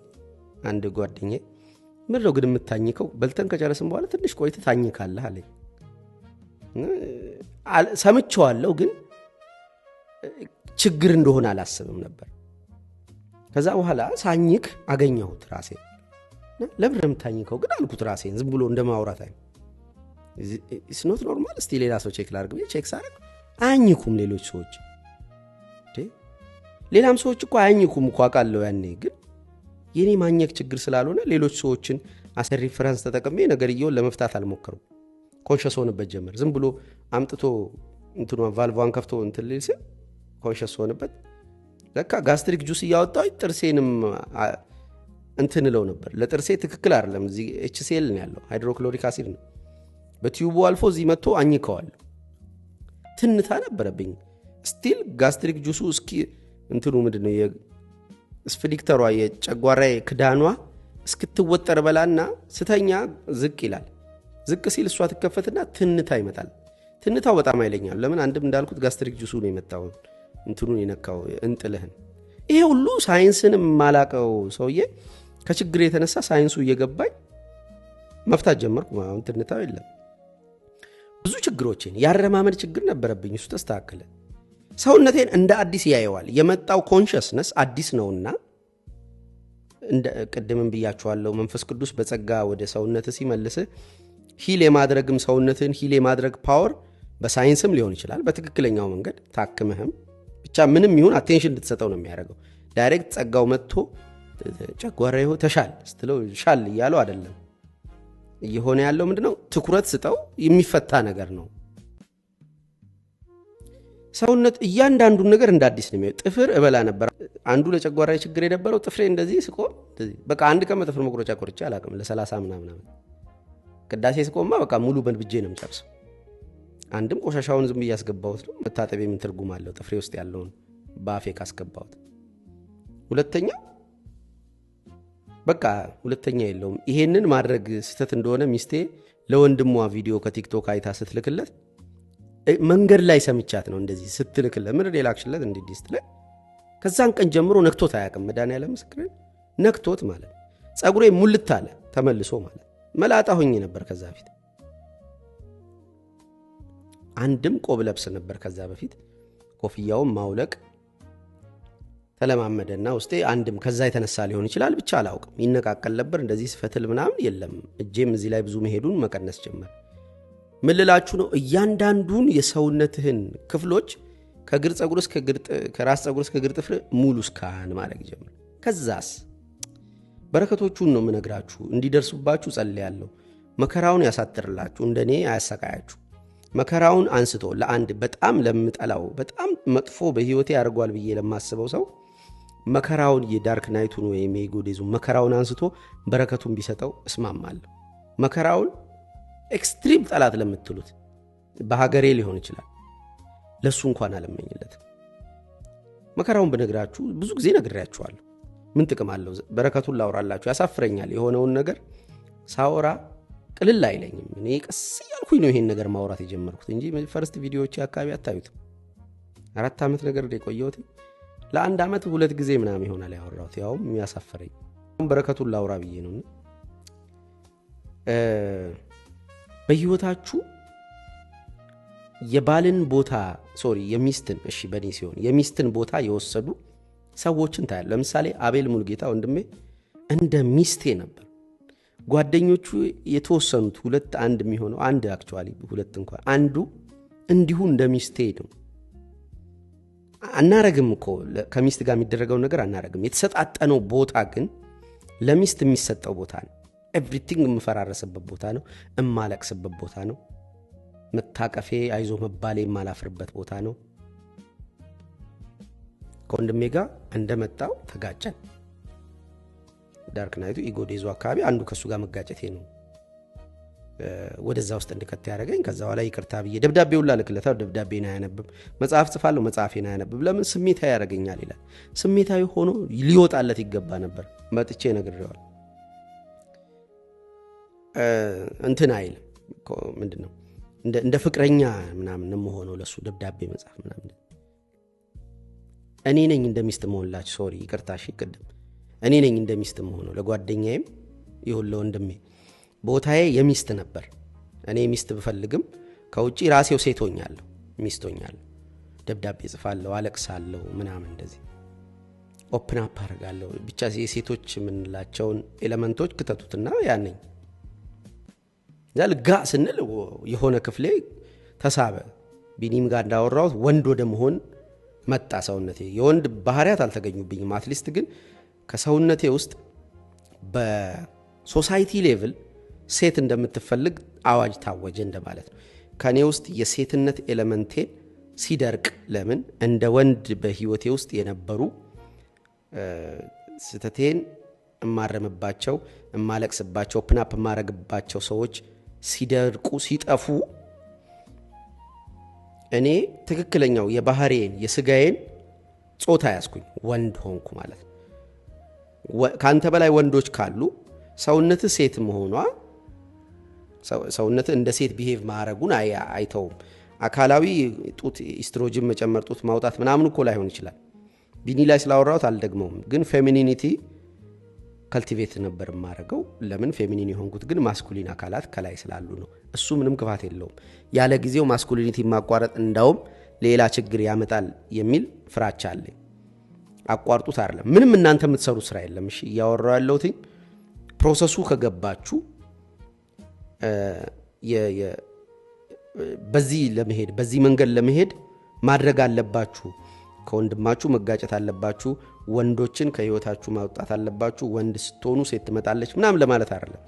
አንድ ጓደኛዬ ምንድነው ግን የምታኝከው በልተን ከጨረስን በኋላ ትንሽ ቆይተ ታኝካለህ አለኝ ሰምቼዋለሁ ግን ችግር እንደሆነ አላስብም ነበር ከዛ በኋላ ሳኝክ አገኘሁት ራሴ ለምን የምታኝከው ግን አልኩት ራሴን ዝም ብሎ እንደማውራት አይደል it's not normal እስቲ ሌላ ሰው ቼክ ላድርግ ብዬ ቼክ ሳደርግ አኝኩም ሌሎች ሰዎች ሌላም ሰዎች እኮ አኝኩም እኮ አቃለው ያኔ ግን የኔ ማኘክ ችግር ስላልሆነ ሌሎች ሰዎችን አሰ ሪፈረንስ ተጠቅሜ ነገርየውን ለመፍታት አልሞከርኩም ኮንሽስ ሆነበት ጀመር ዝም ብሎ አምጥቶ እንትኑን ቫልቫን ከፍቶ እንትን ሊል ሲል ኮንሽስ ሆነበት ለካ ጋስትሪክ ጁስ ያወጣው ጥርሴንም እንትን ለው ነበር ለጥርሴ ትክክል አይደለም እዚ HCl ነው ያለው ሃይድሮክሎሪክ አሲድ ነው በቲዩቡ አልፎ እዚ መጥቶ አኝከዋል ትንታ ነበረብኝ ስቲል ጋስትሪክ ጁሱ እስኪ እንትኑ ምንድነው የስፊንክተሯ የጨጓራዬ ክዳኗ እስክትወጠር በላና ስተኛ ዝቅ ይላል ዝቅ ሲል እሷ ተከፈተና ትንታ ይመጣል ትንታው በጣም አይለኛል ለምን አንድም እንዳልኩት ጋስትሪክ ጁሱ ነው የመጣው እንትኑን የነካው እንጥልህን ይሄ ሁሉ ሳይንስን ማላቀው ሰውዬ ከችግር የተነሳ ሳይንሱ እየገባኝ መፍታት ጀመርኩ አሁን ትንታው የለም ብዙ ችግሮችን ያረማመድ ችግር ነበረብኝ እሱ ተስተካከለ ሰውነቴን እንደ አዲስ ያየዋል የመጣው ኮንሽስነስ አዲስ ነውና እንደ ቀደም ብያችኋለሁ መንፈስ ቅዱስ በጸጋ ወደ ሰውነት ሲመልስ ሂል የማድረግም ሰውነትን ሂል የማድረግ ፓወር በሳይንስም ሊሆን ይችላል በትክክለኛው መንገድ ታክመህም ብቻ ምንም ይሁን አቴንሽን እንድትሰጠው ነው የሚያደርገው ዳይሬክት ጸጋው መጥቶ ጨጓራው ተሻል ስትለው ሻል ይያለው አይደለም እየሆነ ያለው ምንድነው ትኩረት ስጠው የሚፈታ ነገር ነው ሰውነት እያንዳንዱ ነገር እንደ አዲስ ነው የሚያየው ጥፍር እበላ ነበር አንዱ ለጨጓራዬ ችግር የነበረው ጥፍሬ እንደዚህ ስቆ በቃ አንድ ቀን ጥፍር መቁረጫ ቆርጬ አላውቅም ለ30 ምናምን ቅዳሴ ስቆማ በቃ ሙሉ በልብጄ ነው የምጨርሰው አንድም ቆሻሻውን ዝም ያስገባውት ነው መታጠብ ምን ትርጉም አለው ጥፍሬ ውስጥ ያለውን ባፌ ካስገባውት ሁለተኛ በቃ ሁለተኛ የለውም ይሄንን ማድረግ ስተት እንደሆነ ሚስቴ ለወንድሟ ቪዲዮ ከቲክቶክ አይታ ስትልክለት መንገድ ላይ ሰምቻት ነው እንደዚህ ስትልክለት ምን ሪላክሽለት እንዲዲስት ላይ ከዛን ቀን ጀምሮ ነክቶት አያውቅም መድኃኒዓለም ምስክር ነክቶት ማለት ጸጉሬ ሙልት አለ ተመልሶ ማለት መላጣ ሆኜ ነበር ከዛ በፊት አንድም ቆብ ለብስ ነበር ከዛ በፊት ኮፍያውን ማውለቅ ተለማመደና ውስጤ አንድም ከዛ የተነሳ ሊሆን ይችላል ብቻ አላውቅም ይነቃቀል ነበር እንደዚህ ስፈትል ምናምን የለም እጄም እዚህ ላይ ብዙ መሄዱን መቀነስ ጀመር ምልላችሁ ነው እያንዳንዱን የሰውነትህን ክፍሎች ከግር ጸጉር እስከ ግር ከራስ ጸጉር እስከ ግር ጥፍር ሙሉ ስካን ማድረግ ጀመር ከዛስ በረከቶቹን ነው ምነግራችሁ እንዲደርሱባችሁ ጸልያለሁ መከራውን ያሳጥርላችሁ እንደኔ አያሰቃያችሁ መከራውን አንስቶ ለአንድ በጣም ለምጠላው በጣም መጥፎ በህይወቴ ያርጓል ብዬ ለማስበው ሰው መከራውን የዳርክ ናይቱን ወይም የጎዴዙ መከራውን አንስቶ በረከቱን ቢሰጠው እስማማለሁ መከራውን ኤክስትሪም ጠላት ለምትሉት በሀገሬ ሊሆን ይችላል ለሱ እንኳን አለመኝለት መከራውን በነግራችሁ ብዙ ጊዜ ነግሬያችኋለሁ ምን ጥቅም አለው በረከቱን ላውራላችሁ ያሳፍረኛል የሆነውን ነገር ሳወራ ቅልል አይለኝም እኔ ቀስ ያልኩኝ ነው ይሄን ነገር ማውራት የጀመርኩት እንጂ ፈርስት ቪዲዮዎች አካባቢ አታዩት 4 አመት ነገር የቆየሁት ለአንድ አመት 2 ጊዜ ምናምን ይሆናል ያወራሁት ያውም የሚያሳፍረኝ በረከቱን ላውራ ብዬ ነው በህይወታችሁ የባልን ቦታ የሚስትን እሺ በኔ ሲሆን የሚስትን ቦታ የወሰዱ ሰዎችን ታያለ ለምሳሌ አቤል ሙልጌታ ወንድሜ እንደ ሚስቴ ነበር ጓደኞቹ የተወሰኑት 2 1 የሚሆነው አንድ አክቹአሊ 2 እንኳን አንዱ እንዲሁ እንደ ሚስቴ ነው አናረግም እኮ ከሚስት ጋር የሚደረገው ነገር አናረግም የተሰጣጠነው ቦታ ግን ለሚስት የሚሰጠው ቦታ ነው ኤቭሪቲንግ የምፈራረስበት ቦታ ነው እማለቅስበት ቦታ ነው መታቀፌ አይዞ መባሌ የማላፍርበት ቦታ ነው ከወንድሜ ጋር እንደመጣው ተጋጨን ዳርክ ናይቱ ኢጎዴዞ አካባቢ አንዱ ከሱ ጋር መጋጨቴ ነው ወደዛ ውስጥ እንድከተ ያረጋኝ ከዛ በኋላ ይቅርታ ብዬ ደብዳቤው ላልክለታው ደብዳቤና ያነብብ መጽሐፍ ጽፋለሁ መጽሐፌና ያነብብ ለምን ስሜታዊ ያረጋኛል ይላል ስሜታዊ ሆኖ ሊወጣለት ይገባ ነበር መጥቼ ነግሬዋል እንትን አይል ምንድነው እንደ ፍቅረኛ ምናምን ነው ሆኖ ለሱ ደብዳቤ መጽሐፍ ምናምን እኔ ነኝ እንደሚስት መሆንላች ሶሪ ይቅርታሽ ይቀደም እኔ ነኝ እንደሚስት መሆኑ ለጓደኛዬም ይሁን ለወንድሜ ቦታዬ የሚስት ነበር እኔ ሚስት ብፈልግም ከውጪ ራሴው ሴቶኛለሁ ሚስቶኛለሁ ደብዳቤ ጽፋለሁ አለቅሳለሁ ምናምን እንደዚህ ኦፕን አፕ አረጋለሁ ብቻ የሴቶች ምንላቸውን ኤሌመንቶች ከተቱትና ያነኝ ዘልጋ ስንል የሆነ ክፍሌ ተሳበ ቢኒም ጋር እንዳወራው ወንድ ወደ መሆን መጣ ሰውነቴ የወንድ ባህሪያት አልተገኙብኝም አትሊስት ግን ከሰውነቴ ውስጥ በሶሳይቲ ሌቭል ሴት እንደምትፈልግ አዋጅ ታወጀ እንደማለት ነው ከኔ ውስጥ የሴትነት ኤሌመንቴ ሲደርቅ ለምን እንደ ወንድ በህይወቴ ውስጥ የነበሩ ስተቴን ማረምባቸው ማለቅስባቸው ፕናፕ ማረግባቸው ሰዎች ሲደርቁ ሲጠፉ እኔ ትክክለኛው የባህሪዬን የስጋዬን ጾታ ያስኩኝ ወንድ ሆንኩ ማለት ነው ካንተ በላይ ወንዶች ካሉ ሰውነት ሴት መሆኗ ሰውነት እንደ ሴት ቢሄቭ ማረጉን አይተው አካላዊ ጡት ኢስትሮጅን መጨመር ጡት ማውጣት ምናምን እኮ ላይሆን ይችላል። ቢኒ ላይ ስላወራሁት አልደግመውም። ግን ፌሚኒኒቲ ካልቲቬት ነበር ማረገው። ለምን ፌሚኒን የሆንኩት ግን ማስኩሊን አካላት ከላይ ስላሉ ነው። እሱ ምንም ክፋት የለውም። ያለ ጊዜው ማስኩሊኒቲ ማቋረጥ እንዳውም ሌላ ችግር ያመጣል የሚል ፍራቻ አለኝ። አቋርጡት አይደለም ምንም እናንተ የምትሰሩት ስራ የለም። እሺ ያወራው ያለውት ፕሮሰሱ ከገባችሁ በዚህ ለመሄድ በዚህ መንገድ ለመሄድ ማድረግ አለባችሁ። ከወንድማችሁ መጋጨት አለባችሁ። ወንዶችን ከህይወታችሁ ማውጣት አለባችሁ። ወንድ ስትሆኑ ሴት ትመጣለች ምናምን ለማለት አይደለም።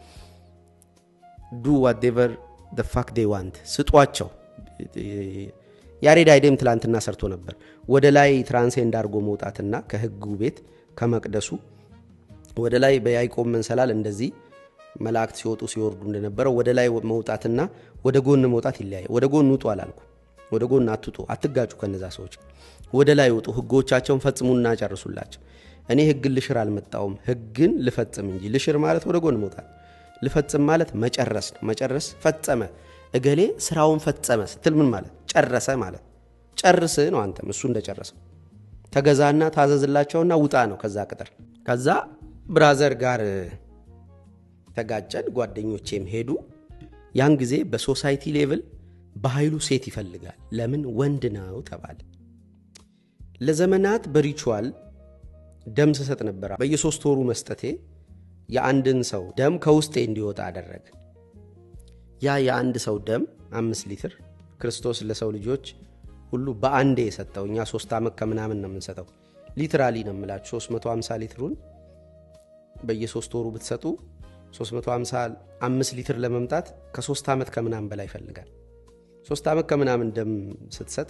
do whatever the fuck they want ስጧቸው። ያሬድ አይደም ትላንትና ሰርቶ ነበር። ወደ ላይ ትራንሴንድ አድርጎ መውጣትና ከህጉ ቤት ከመቅደሱ ወደ ላይ በያዕቆብ መንሰላል እንደዚህ መላእክት ሲወጡ ሲወርዱ እንደነበረው ወደ ላይ መውጣትና ወደ ጎን መውጣት ይለያይ። ወደ ጎን ውጡ አላልኩ። ወደ ጎን አትውጡ፣ አትጋጩ ከነዛ ሰዎች። ወደ ላይ ውጡ፣ ህጎቻቸውን ፈጽሙና ጨርሱላቸው። እኔ ህግን ልሽር አልመጣውም፣ ህግን ልፈጽም እንጂ። ልሽር ማለት ወደ ጎን መውጣት፣ ልፈጽም ማለት መጨረስ ነው። መጨረስ ፈጸመ፣ እገሌ ስራውን ፈጸመ ስትል ምን ማለት? ጨረሰ ማለት። ጨርስ ነው አንተም እሱ እንደጨረሰ ተገዛና ታዘዝላቸውና ውጣ ነው። ከዛ ቅጥር ከዛ ብራዘር ጋር ተጋጨን። ጓደኞቼም ሄዱ። ያን ጊዜ በሶሳይቲ ሌቭል በኃይሉ ሴት ይፈልጋል። ለምን? ወንድ ነው ተባለ። ለዘመናት በሪቹዋል ደም ሰሰጥ ነበር። በየ3 ወሩ መስጠቴ የአንድን ሰው ደም ከውስጤ እንዲወጣ አደረገ። ያ የአንድ ሰው ደም 5 ሊትር ክርስቶስ ለሰው ልጆች ሁሉ በአንዴ የሰጠው። እኛ 3 ዓመት ከምናምን ነው የምንሰጠው። ሊትራሊ ነው የምላችሁ 350 ሊትሩን በየ3 ወሩ ብትሰጡ 355 ሊትር ለመምጣት ከ3 ዓመት ከምናምን በላይ ይፈልጋል። 3 ዓመት ከምናምን ደም ስትሰጥ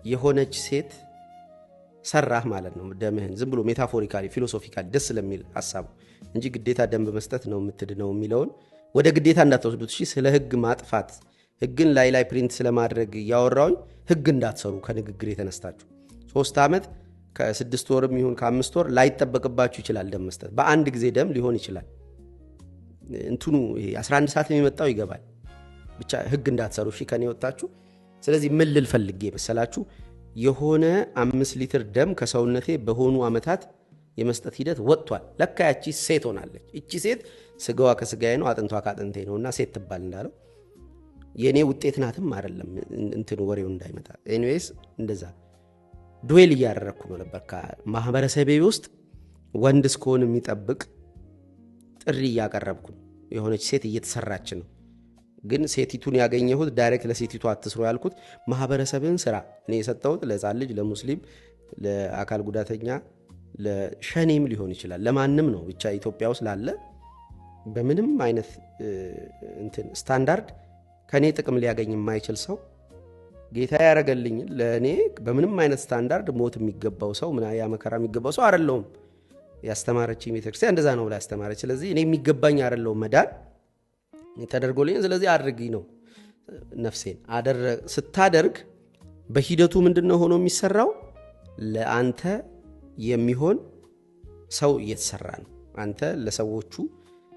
የሆነች ሴት ሰራህ ማለት ነው። ደምህን ዝም ብሎ ሜታፎሪካሊ ፊሎሶፊካሊ ደስ ለሚል ሐሳቡ እንጂ ግዴታ ደም በመስጠት ነው የምትድነው የሚለውን ወደ ግዴታ እንዳትወስዱት። እሺ ስለ ህግ ማጥፋት ህግን ላይ ፕሪንት ስለማድረግ ያወራውኝ ህግ እንዳትሰሩ ከንግግር የተነስታችሁ 3 ዓመት ከ6 ወርም ይሁን ከ5 ወር ላይጠበቅባችሁ ይችላል ደም መስጠት። በአንድ ጊዜ ደም ሊሆን ይችላል። እንትኑ 11 ሰዓት የሚመጣው ይገባል። ብቻ ህግ እንዳትሰሩ እሺ ከኔ ወጣችሁ። ስለዚህ ምን ልል ፈልጌ መሰላችሁ? የሆነ 5 ሊትር ደም ከሰውነቴ በሆኑ አመታት የመስጠት ሂደት ወጥቷል። ለካ ያቺ ሴት ሆናለች። እቺ ሴት ስጋዋ ከስጋዬ ነው፣ አጥንቷ ከአጥንቴ ነውና ሴት ትባል እንዳለው የኔ ውጤት ናትም አይደለም። እንትኑ ወሬው እንዳይመጣ ኤኒዌይስ እንደዛ ዱዌል እያደረኩ ነው ነበር። ከማህበረሰቤ ውስጥ ወንድ እስከሆነ የሚጠብቅ ጥሪ እያቀረብኩ የሆነች ሴት እየተሰራች ነው። ግን ሴቲቱን ያገኘሁት ዳይሬክት ለሴቲቱ አትስሩ ያልኩት ማህበረሰብን ስራ እኔ የሰጠሁት ለሕፃን ልጅ፣ ለሙስሊም፣ ለአካል ጉዳተኛ፣ ለሸኔም ሊሆን ይችላል ለማንም ነው። ብቻ ኢትዮጵያ ውስጥ ላለ በምንም አይነት እንትን ስታንዳርድ ከኔ ጥቅም ሊያገኝ የማይችል ሰው ጌታ ያረጋልኝ ለኔ በምንም አይነት ስታንዳርድ ሞት የሚገባው ሰው ምን ያ መከራ የሚገባው ሰው አይደለም። ያስተማረችኝ ቤተክርስቲያን እንደዛ ነው ብላ ያስተማረች። ስለዚህ እኔ የሚገባኝ አይደለም መዳን ተደርጎልኝ። ስለዚህ አድርጊ ነው ነፍሴን ስታደርግ በሂደቱ ምንድነው ሆኖ የሚሰራው? ለአንተ የሚሆን ሰው እየተሰራ ነው። አንተ ለሰዎቹ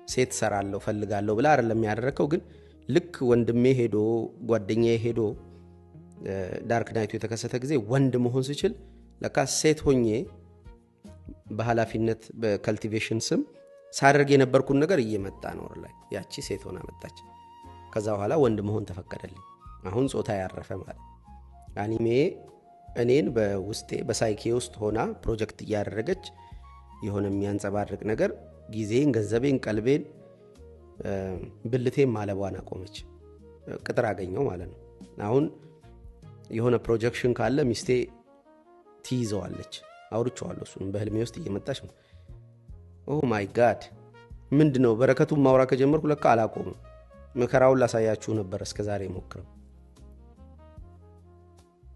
ሴት ሰራለው ፈልጋለሁ ብላ አይደለም ያደረከው። ግን ልክ ወንድሜ ሄዶ ጓደኛዬ ሄዶ ዳርክ ናይቱ የተከሰተ ጊዜ ወንድ መሆን ሲችል ለካ ሴት ሆኜ በኃላፊነት በካልቲቬሽን ስም ሳደርግ የነበርኩን ነገር እየመጣ ነው ላይ ያቺ ሴት ሆና መጣች። ከዛ በኋላ ወንድ መሆን ተፈቀደልኝ። አሁን ጾታ ያረፈ ማለት አኒሜ እኔን በውስጤ በሳይኬ ውስጥ ሆና ፕሮጀክት እያደረገች የሆነ የሚያንጸባርቅ ነገር ጊዜን፣ ገንዘቤን፣ ቀልቤን፣ ብልቴን ማለቧን አቆመች። ቅጥር አገኘው ማለት ነው። አሁን የሆነ ፕሮጀክሽን ካለ ሚስቴ ትይዘዋለች። አውርቼዋለሁ። እሱንም በህልሜ ውስጥ እየመጣች ነው። ኦ ማይ ጋድ ምንድነው? በረከቱን ማውራት ከጀመርኩ ለካ አላቆምም። መከራውን ላሳያችሁ ነበር እስከዛሬ ሞክረው።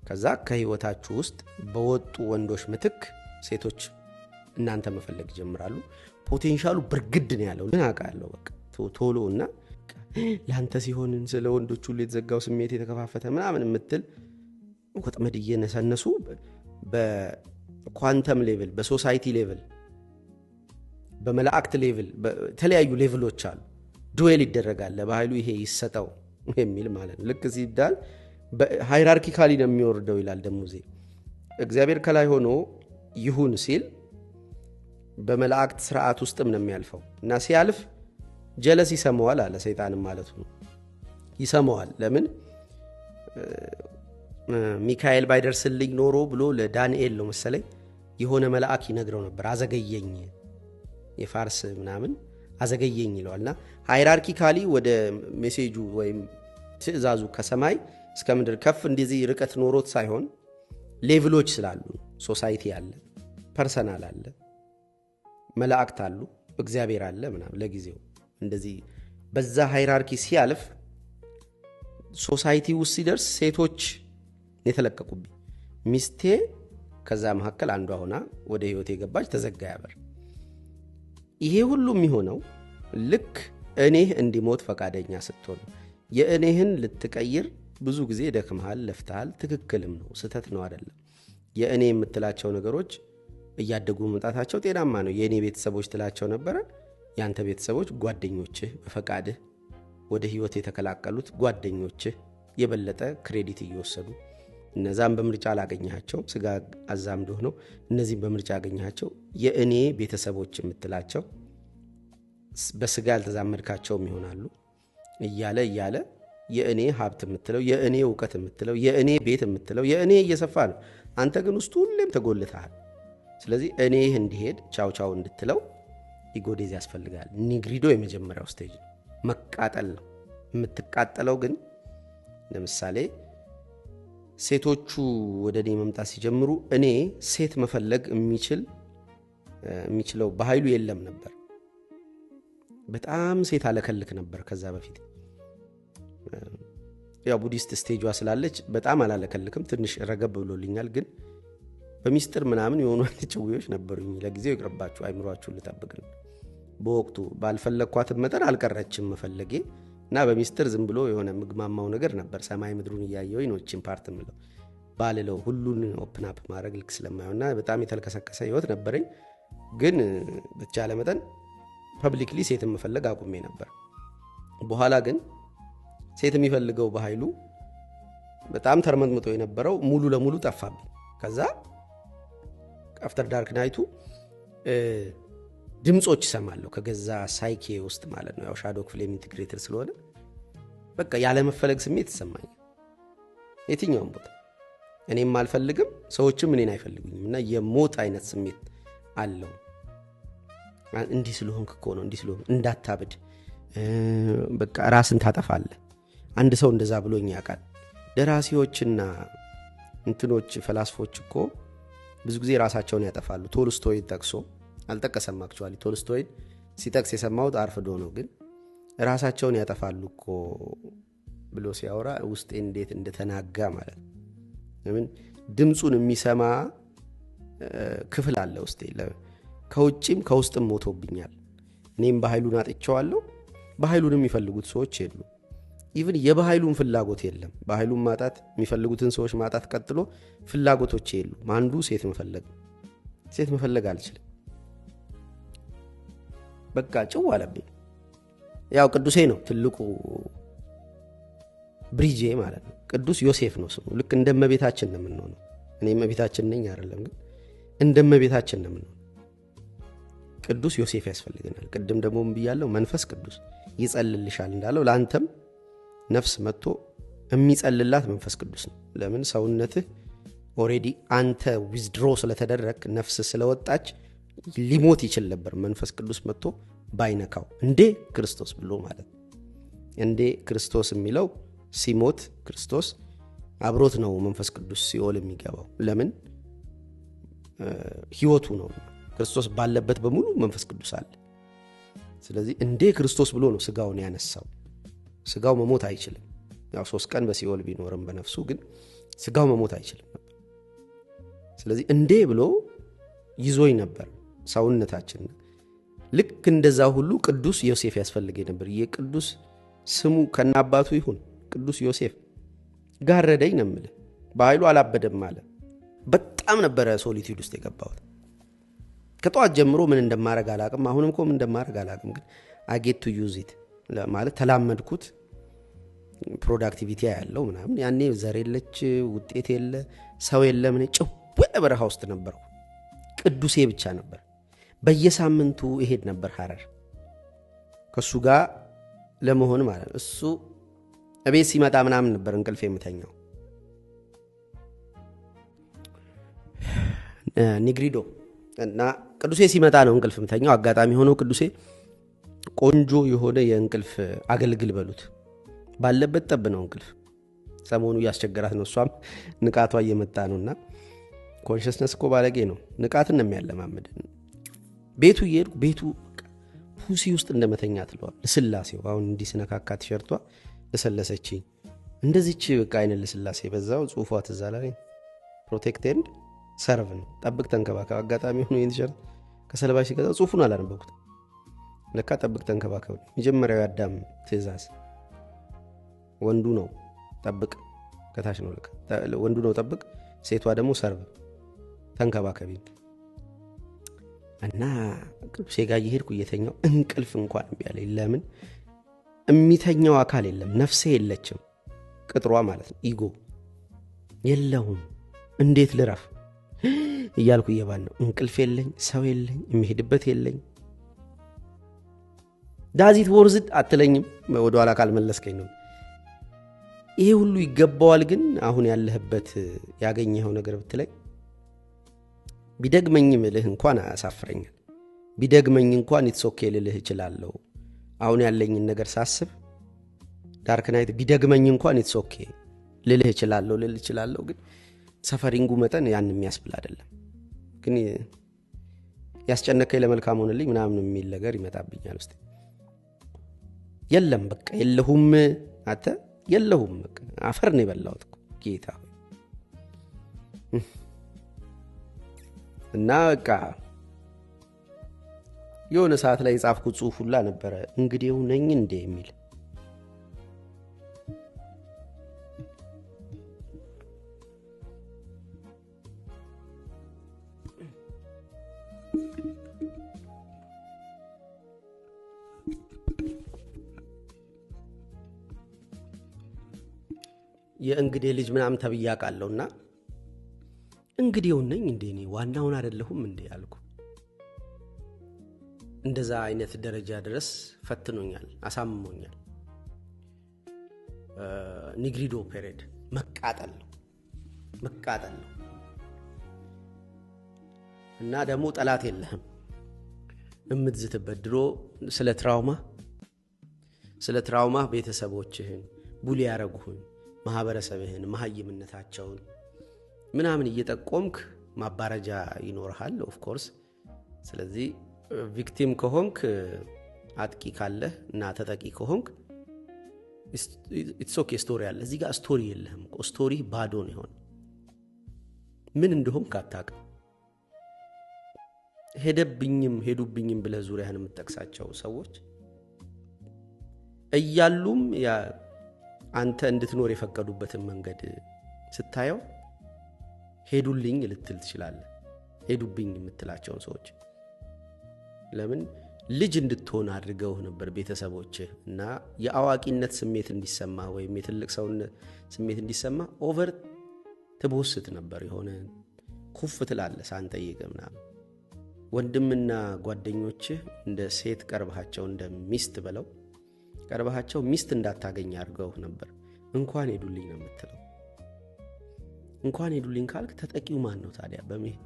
ከዛ ከህይወታችሁ ውስጥ በወጡ ወንዶች ምትክ ሴቶች እናንተ መፈለግ ጀምራሉ። ፖቴንሻሉ ብርግድ ነው ያለው። ምን አውቃለሁ በቃ ቶሎና ላንተ ሲሆን ስለ ወንዶች ሁሉ የተዘጋው ስሜት የተከፋፈተ ምናምን የምትል ወጥመድ እየነሰነሱ በኳንተም ሌቭል፣ በሶሳይቲ ሌቭል፣ በመላእክት ሌቭል፣ በተለያዩ ሌቭሎች አሉ። ዱዌል ይደረጋል። ለባህሉ ይሄ ይሰጠው የሚል ማለት ነው። ልክ ሲዳል ሃይራርኪካሊ ነው የሚወርደው ይላል። ደግሞ እግዚአብሔር ከላይ ሆኖ ይሁን ሲል በመላእክት ስርዓት ውስጥም ነው የሚያልፈው እና ሲያልፍ ጀለስ ይሰማዋል አለ ሰይጣንም ማለት ነው። ይሰማዋል። ለምን ሚካኤል ባይደርስልኝ ኖሮ ብሎ ለዳንኤል ነው መሰለኝ የሆነ መልአክ ይነግረው ነበር። አዘገየኝ የፋርስ ምናምን አዘገየኝ ይለዋልና ሃይራርኪካሊ ወደ ሜሴጁ ወይም ትእዛዙ ከሰማይ እስከ ምድር ከፍ እንደዚህ ርቀት ኖሮት ሳይሆን ሌቭሎች ስላሉ ሶሳይቲ አለ፣ ፐርሰናል አለ፣ መላእክት አሉ፣ እግዚአብሔር አለ ምናምን ለጊዜው እንደዚህ በዛ ሃይራርኪ ሲያልፍ ሶሳይቲ ውስጥ ሲደርስ ሴቶች የተለቀቁብኝ ሚስቴ ከዛ መካከል አንዷ ሆና ወደ ህይወት የገባች ተዘጋ ያበር። ይሄ ሁሉ የሚሆነው ልክ እኔህ እንዲሞት ፈቃደኛ ስትሆን የእኔህን ልትቀይር ብዙ ጊዜ ደክመሃል፣ ለፍተሃል። ትክክልም ነው፣ ስተት ነው አይደለም። የእኔ የምትላቸው ነገሮች እያደጉ መምጣታቸው ጤናማ ነው። የእኔ ቤተሰቦች ትላቸው ነበረ፣ ያንተ ቤተሰቦች ጓደኞችህ በፈቃድህ ወደ ህይወት የተከላቀሉት ጓደኞችህ የበለጠ ክሬዲት እየወሰዱ እነዛም በምርጫ አላገኛቸው ስጋ አዛምዶ ነው። እነዚህም በምርጫ አገኛቸው የእኔ ቤተሰቦች የምትላቸው በስጋ ያልተዛመድካቸውም ይሆናሉ እያለ የእኔ ሀብት የምትለው የእኔ ዕውቀት የምትለው የእኔ ቤት የምትለው የእኔ እየሰፋ ነው። አንተ ግን ውስጡ ሁሌም ተጎልተሃል። ስለዚህ እኔ እንዲሄድ ቻው ቻው እንድትለው ኢጎዴዝ ያስፈልጋል። ኒግሪዶ የመጀመሪያው ስቴጅ መቃጠል ነው። የምትቃጠለው ግን ለምሳሌ ሴቶቹ ወደ እኔ መምጣት ሲጀምሩ እኔ ሴት መፈለግ የሚችለው በኃይሉ የለም ነበር። በጣም ሴት አለከልክ ነበር ከዛ በፊት። ያው ቡዲስት ስቴጇ ስላለች በጣም አላለከልክም፣ ትንሽ ረገብ ብሎልኛል። ግን በሚስጥር ምናምን የሆኑ ጭውዮች ነበሩኝ። ለጊዜው ይቅርባችሁ፣ አይምሯችሁን ልጠብቅ ነው። በወቅቱ ባልፈለግኳትም መጠን አልቀረችም መፈለጌ እና በሚስጥር ዝም ብሎ የሆነ ምግማማው ነገር ነበር። ሰማይ ምድሩን እያየሁኝ ነው እቺን ፓርት ምለው ባልለው ሁሉን ኦፕን አፕ ማድረግ ልክ ስለማይሆንና በጣም የተልከሰከሰ ህይወት ነበረኝ። ግን በተቻለ መጠን ፐብሊክሊ ሴት መፈለግ አቁሜ ነበር። በኋላ ግን ሴት የሚፈልገው በኃይሉ በጣም ተርመጥምጦ የነበረው ሙሉ ለሙሉ ጠፋብኝ። ከዛ አፍተር ዳርክ ናይቱ ድምጾች ሰማለሁ ከገዛ ሳይኬ ውስጥ ማለት ነው። ያው ሻዶ ክፍሌም ኢንቲግሬትድ ስለሆነ በቃ ያለ መፈለግ ስሜት ተሰማኝ። የትኛውም ቦታ እኔም አልፈልግም፣ ሰዎችም እኔን አይፈልጉኝም እና የሞት አይነት ስሜት አለው። እንዲህ ስለሆንክ እኮ ነው፣ እንዲህ ስለሆንክ እንዳታብድ፣ በቃ ራስን ታጠፋለህ። አንድ ሰው እንደዛ ብሎኝ ያውቃል። ደራሲዎችና እንትኖች ፈላስፎች እኮ ብዙ ጊዜ ራሳቸውን ያጠፋሉ። ቶልስቶይ ጠቅሶ አልጠቀሰም። አክቹአሊ ቶልስቶይ ሲጠቅስ የሰማሁት አርፍዶ ነው። ግን ራሳቸውን ያጠፋሉ እኮ ብሎ ሲያወራ ውስጤ እንዴት እንደተናጋ ማለት ነው። ለምን ድምጹን የሚሰማ ክፍል አለ ውስጤ። ከውጭም ከውስጥም ሞቶብኛል። እኔም በኃይሉን አጥቼዋለሁ። በኃይሉን የሚፈልጉት ሰዎች የሉ። ኢቭን የበኃይሉን ፍላጎት የለም። በኃይሉን ማጣት የሚፈልጉትን ሰዎች ማጣት ቀጥሎ ፍላጎቶች የሉ። አንዱ ሴት መፈለግ አልችልም። በቃ ጭው አለብኝ። ያው ቅዱሴ ነው ትልቁ ብሪጄ ማለት ነው። ቅዱስ ዮሴፍ ነው ስሙ። ልክ እንደመቤታችን ነው የምንሆነው። እኔ መቤታችን ነኝ አይደለም፣ ግን እንደመቤታችን ነው የምንሆነው። ቅዱስ ዮሴፍ ያስፈልገናል። ቅድም ደግሞ ብያለሁ፣ መንፈስ ቅዱስ ይጸልልሻል እንዳለው ለአንተም ነፍስ መጥቶ የሚጸልላት መንፈስ ቅዱስ ነው። ለምን ሰውነትህ ኦሬዲ አንተ ዊዝድሮ ስለተደረግ ነፍስ ስለወጣች ሊሞት ይችል ነበር። መንፈስ ቅዱስ መጥቶ ባይነካው እንዴ ክርስቶስ ብሎ ማለት እንዴ ክርስቶስ የሚለው ሲሞት ክርስቶስ አብሮት ነው መንፈስ ቅዱስ ሲኦል የሚገባው። ለምን ህይወቱ ነው። ክርስቶስ ባለበት በሙሉ መንፈስ ቅዱስ አለ። ስለዚህ እንዴ ክርስቶስ ብሎ ነው ስጋውን ያነሳው። ስጋው መሞት አይችልም። ያው 3 ቀን በሲኦል ቢኖርም በነፍሱ ግን ስጋው መሞት አይችልም ነበር። ስለዚህ እንዴ ብሎ ይዞኝ ነበር ሰውነታችን። ልክ እንደዛ ሁሉ ቅዱስ ዮሴፍ ያስፈልገኝ ነበር። የቅዱስ ስሙ ከናባቱ ይሁን ቅዱስ ዮሴፍ ጋረደኝ ነው የምልህ። በኃይሉ አላበደም ማለት በጣም ነበረ ሶሊቲዩድ ውስጥ የገባሁት። ከጠዋት ጀምሮ ምን እንደማረግ አላቅም። አሁንም እኮ ምን እንደማረግ አላቅም። ግን I get to use it ማለት ተላመድኩት። ፕሮዳክቲቪቲ ያለው ምናምን ያኔ ዘር የለች ውጤት የለ ሰው የለ ምን ጭው በረሃ ውስጥ ነበር ቅዱሴ ብቻ ነበር በየሳምንቱ እሄድ ነበር ሐረር ከሱ ጋር ለመሆን ማለት እሱ እቤት ሲመጣ ምናምን ነበር እንቅልፍ የምተኛው ኒግሪዶ እና ቅዱሴ ሲመጣ ነው እንቅልፍ የምተኛው አጋጣሚ ሆኖ ቅዱሴ ቆንጆ የሆነ የእንቅልፍ አገልግል በሉት ባለበት ጠብ ነው እንቅልፍ ሰሞኑ ያስቸገራት ነው እሷም ንቃቷ እየመጣ ነውና ኮንሽስነስ እኮ ባለጌ ነው ንቃትን ነው የሚያለማመድ ቤቱ ይሄድኩ ቤቱ ፑሲ ውስጥ እንደመተኛት ለዋል ለስላሴው አሁን እንዲ ስነካካ ቲሸርቷ ለሰለሰችኝ እንደዚህች በቃ አይነ ለስላሴ በዛው ጽሁፏ ተዛላኝ ፕሮቴክት ኤንድ ሰርቭ ነው ጠብቅ ተንከባከብ አጋጣሚ ሆኖ ይሄን ቲሸርት ከሰለባሽ ሲገዛ ጽሁፉን አላነበብኩት ለካ ጠብቅ ተንከባከብ መጀመሪያው ያዳም ትእዛዝ ወንዱ ነው ጠብቅ ከታች ነው ለካ ወንዱ ነው ጠብቅ ሴቷ ደግሞ ሰርቭ ተንከባከቢ እና ቅዱሴ ጋር ይሄድኩ እየተኛው እንቅልፍ እንኳን ቢያለኝ ለምን እሚተኛው አካል የለም ነፍሴ የለችም ቅጥሯ ማለት ነው ኢጎ የለውም እንዴት ልረፍ እያልኩ እየባል ነው እንቅልፍ የለኝ ሰው የለኝ የሚሄድበት የለኝ ዳዚት ወርዝድ አትለኝም ወደ ኋላ ካልመለስከኝ ነው ይሄ ሁሉ ይገባዋል ግን አሁን ያለህበት ያገኘኸው ነገር ብትለኝ ቢደግመኝ ምልህ እንኳን አሳፍረኛል ቢደግመኝ እንኳን ኢትስ ኦኬ ልልህ እችላለሁ አሁን ያለኝን ነገር ሳስብ ዳርክ ናይት ቢደግመኝ እንኳን ኢትስ ኦኬ ልልህ እችላለሁ ግን ሰፈሪንጉ መጠን ያን የሚያስብል አይደለም ግን ያስጨነቀኝ ለመልካም ሆነልኝ ምናምን የሚል ነገር ይመጣብኛል ውስጥ የለም በቃ የለሁም አተ የለሁም በቃ አፈር ነው የበላሁት ጌታ እና በቃ የሆነ ሰዓት ላይ የጻፍኩት ጽሁፍ ሁላ ነበረ እንግዲው ነኝ እንደ የሚል የእንግዴ ልጅ ምናምን ተብያቃለውና እንግዲው ነኝ እንደ እኔ ዋናውን አይደለሁም እንደ ያልኩ እንደዛ አይነት ደረጃ ድረስ ፈትኖኛል አሳምሞኛል ኒግሪዶ ፔሬድ መቃጠል ነው እና ደግሞ ጠላት የለህም እምትዝትበት ድሮ ስለ ትራውማ ቤተሰቦችህን ቡሊ ያረጉህን ማህበረሰብህን ማህይምነታቸውን ምናምን እየጠቆምክ ማባረጃ ይኖርሃል ኦፍ ኮርስ ስለዚህ ቪክቲም ከሆንክ አጥቂ ካለ እና ተጠቂ ከሆንክ ኢትስ ኦኬ ስቶሪ አለ እዚህ ጋር ስቶሪ የለህም ስቶሪ ባዶ ነው ይሆን ምን እንደሆነ ካታቀ ሄዱብኝም ብለህ ዙሪያህን የምትጠቅሳቸው ሰዎች እያሉም ያ አንተ እንድትኖር የፈቀዱበትን መንገድ ስታየው ሄዱልኝ ልትል ትችላለህ ሄዱብኝ የምትላቸውን ሰዎች ለምን ልጅ እንድትሆን አድርገው ነበር ቤተሰቦች እና የአዋቂነት ስሜት እንዲሰማ ወይም የትልቅ ሰውነት ስሜት እንዲሰማ ኦቨር ትቦስት ነበር የሆነ ኩፍ ትላለህ ሳንጠይቅምና ወንድምና ጓደኞች እንደ ሴት ቀርባቸው እንደ ሚስት በለው ቀርባቸው ሚስት እንዳታገኝ አድርገው ነበር እንኳን ሄዱልኝ ነው የምትለው እንኳን ሄዱልኝ ካልክ ተጠቂው ማን ነው ታዲያ በመሄድ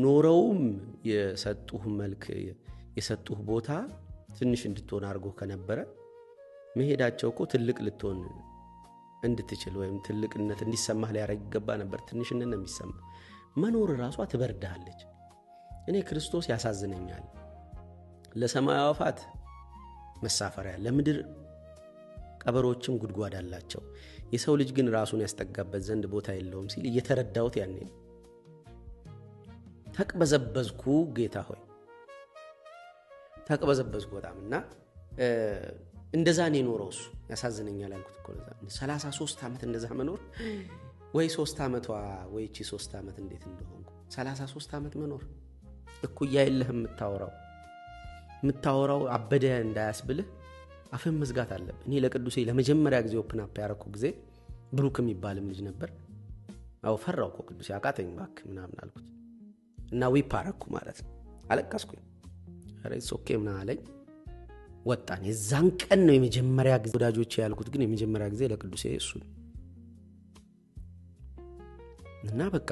ኖረውም የሰጡህ መልክ የሰጡህ ቦታ ትንሽ እንድትሆን አድርጎ ከነበረ መሄዳቸው እኮ ትልቅ ልትሆን እንድትችል ወይም ትልቅነት እንዲሰማህ ሊያረግ ይገባ ነበር ትንሽነት ነው የሚሰማ መኖር ራሷ ትበርዳለች እኔ ክርስቶስ ያሳዝነኛል ለሰማይ አዋፋት መሳፈሪያ ለምድር ቀበሮችም ጉድጓድ አላቸው የሰው ልጅ ግን ራሱን ያስጠጋበት ዘንድ ቦታ የለውም ሲል እየተረዳውት ያኔ ተቅበዘበዝኩ ጌታ ሆይ ተቅበዘበዝኩ በጣምና እንደዛ ነው ኖሮስ ያሳዝነኛል አልኩት እኮ ለዛ 33 ዓመት እንደዛ መኖር ወይ 3 ዓመቷ ወይ እቺ 3 ዓመት እንዴት እንደሆንኩ 33 ዓመት መኖር እኩያ የለህም የምታወራው አበደ እንዳያስብልህ አፍን መዝጋት አለብህ። እኔ ለቅዱሴ ለመጀመሪያ ጊዜ ኦፕን አፕ ያረኩ ጊዜ ብሩክ የሚባልም ልጅ ነበር። አው ፈራው እኮ ቅዱሴ አቃተኝ ባክ ምናምን አልኩት እና ዊፕ አረኩ ማለት ነው። አለቀስኩኝ። ሬስ ኦኬ ምናምን አለኝ። ወጣን። የዛን ቀን ነው የመጀመሪያ ጊዜ ወዳጆቼ ያልኩት፣ ግን የመጀመሪያ ጊዜ ለቅዱሴ እሱ እና በቃ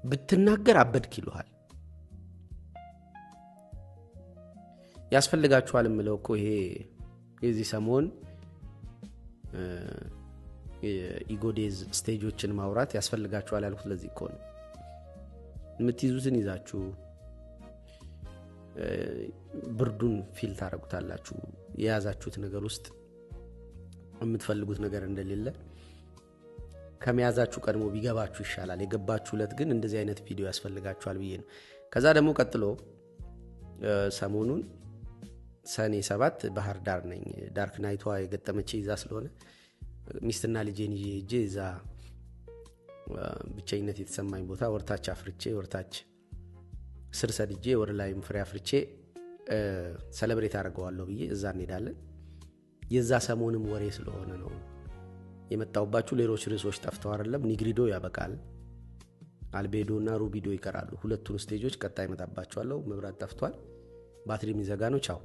ብትናገር አበድክ ይሉሃል። ያስፈልጋችኋል የምለው እኮ ይሄ የዚህ ሰሞን የኢጎዴዝ ስቴጆችን ማውራት ያስፈልጋችኋል ያልኩት ለዚህ እኮ ነው። የምትይዙትን ይዛችሁ ብርዱን ፊል ታረጉታላችሁ። የያዛችሁት ነገር ውስጥ የምትፈልጉት ነገር እንደሌለ ከመያዛችሁ ቀድሞ ቢገባችሁ ይሻላል። የገባችሁ ለት ግን እንደዚህ አይነት ቪዲዮ ያስፈልጋችኋል ብዬ ነው። ከዛ ደግሞ ቀጥሎ ሰሞኑን ሰኔ 7 ባህር ዳር ነኝ። ዳርክ ናይቷ የገጠመች ይዛ ስለሆነ ሚስትና ልጄን ይዤ እዛ ብቻይነት የተሰማኝ ቦታ ወርታች አፍርቼ ወርታች ስር ሰድጄ ወር ላይም ፍሬ አፍርቼ ሰለብሬት አድርገዋለሁ ብዬ እዛ እንሄዳለን። የዛ ሰሞንም ወሬ ስለሆነ ነው የመጣውባችሁ። ሌሎች ርዕሶች ጠፍተው አይደለም። ኒግሪዶ ያበቃል፣ አልቤዶና ሩቢዶ ይቀራሉ። ሁለቱን ስቴጆች ቀጣይ መጣባቸዋለሁ። መብራት ጠፍቷል፣ ባትሪ የሚዘጋ ነው። ቻው።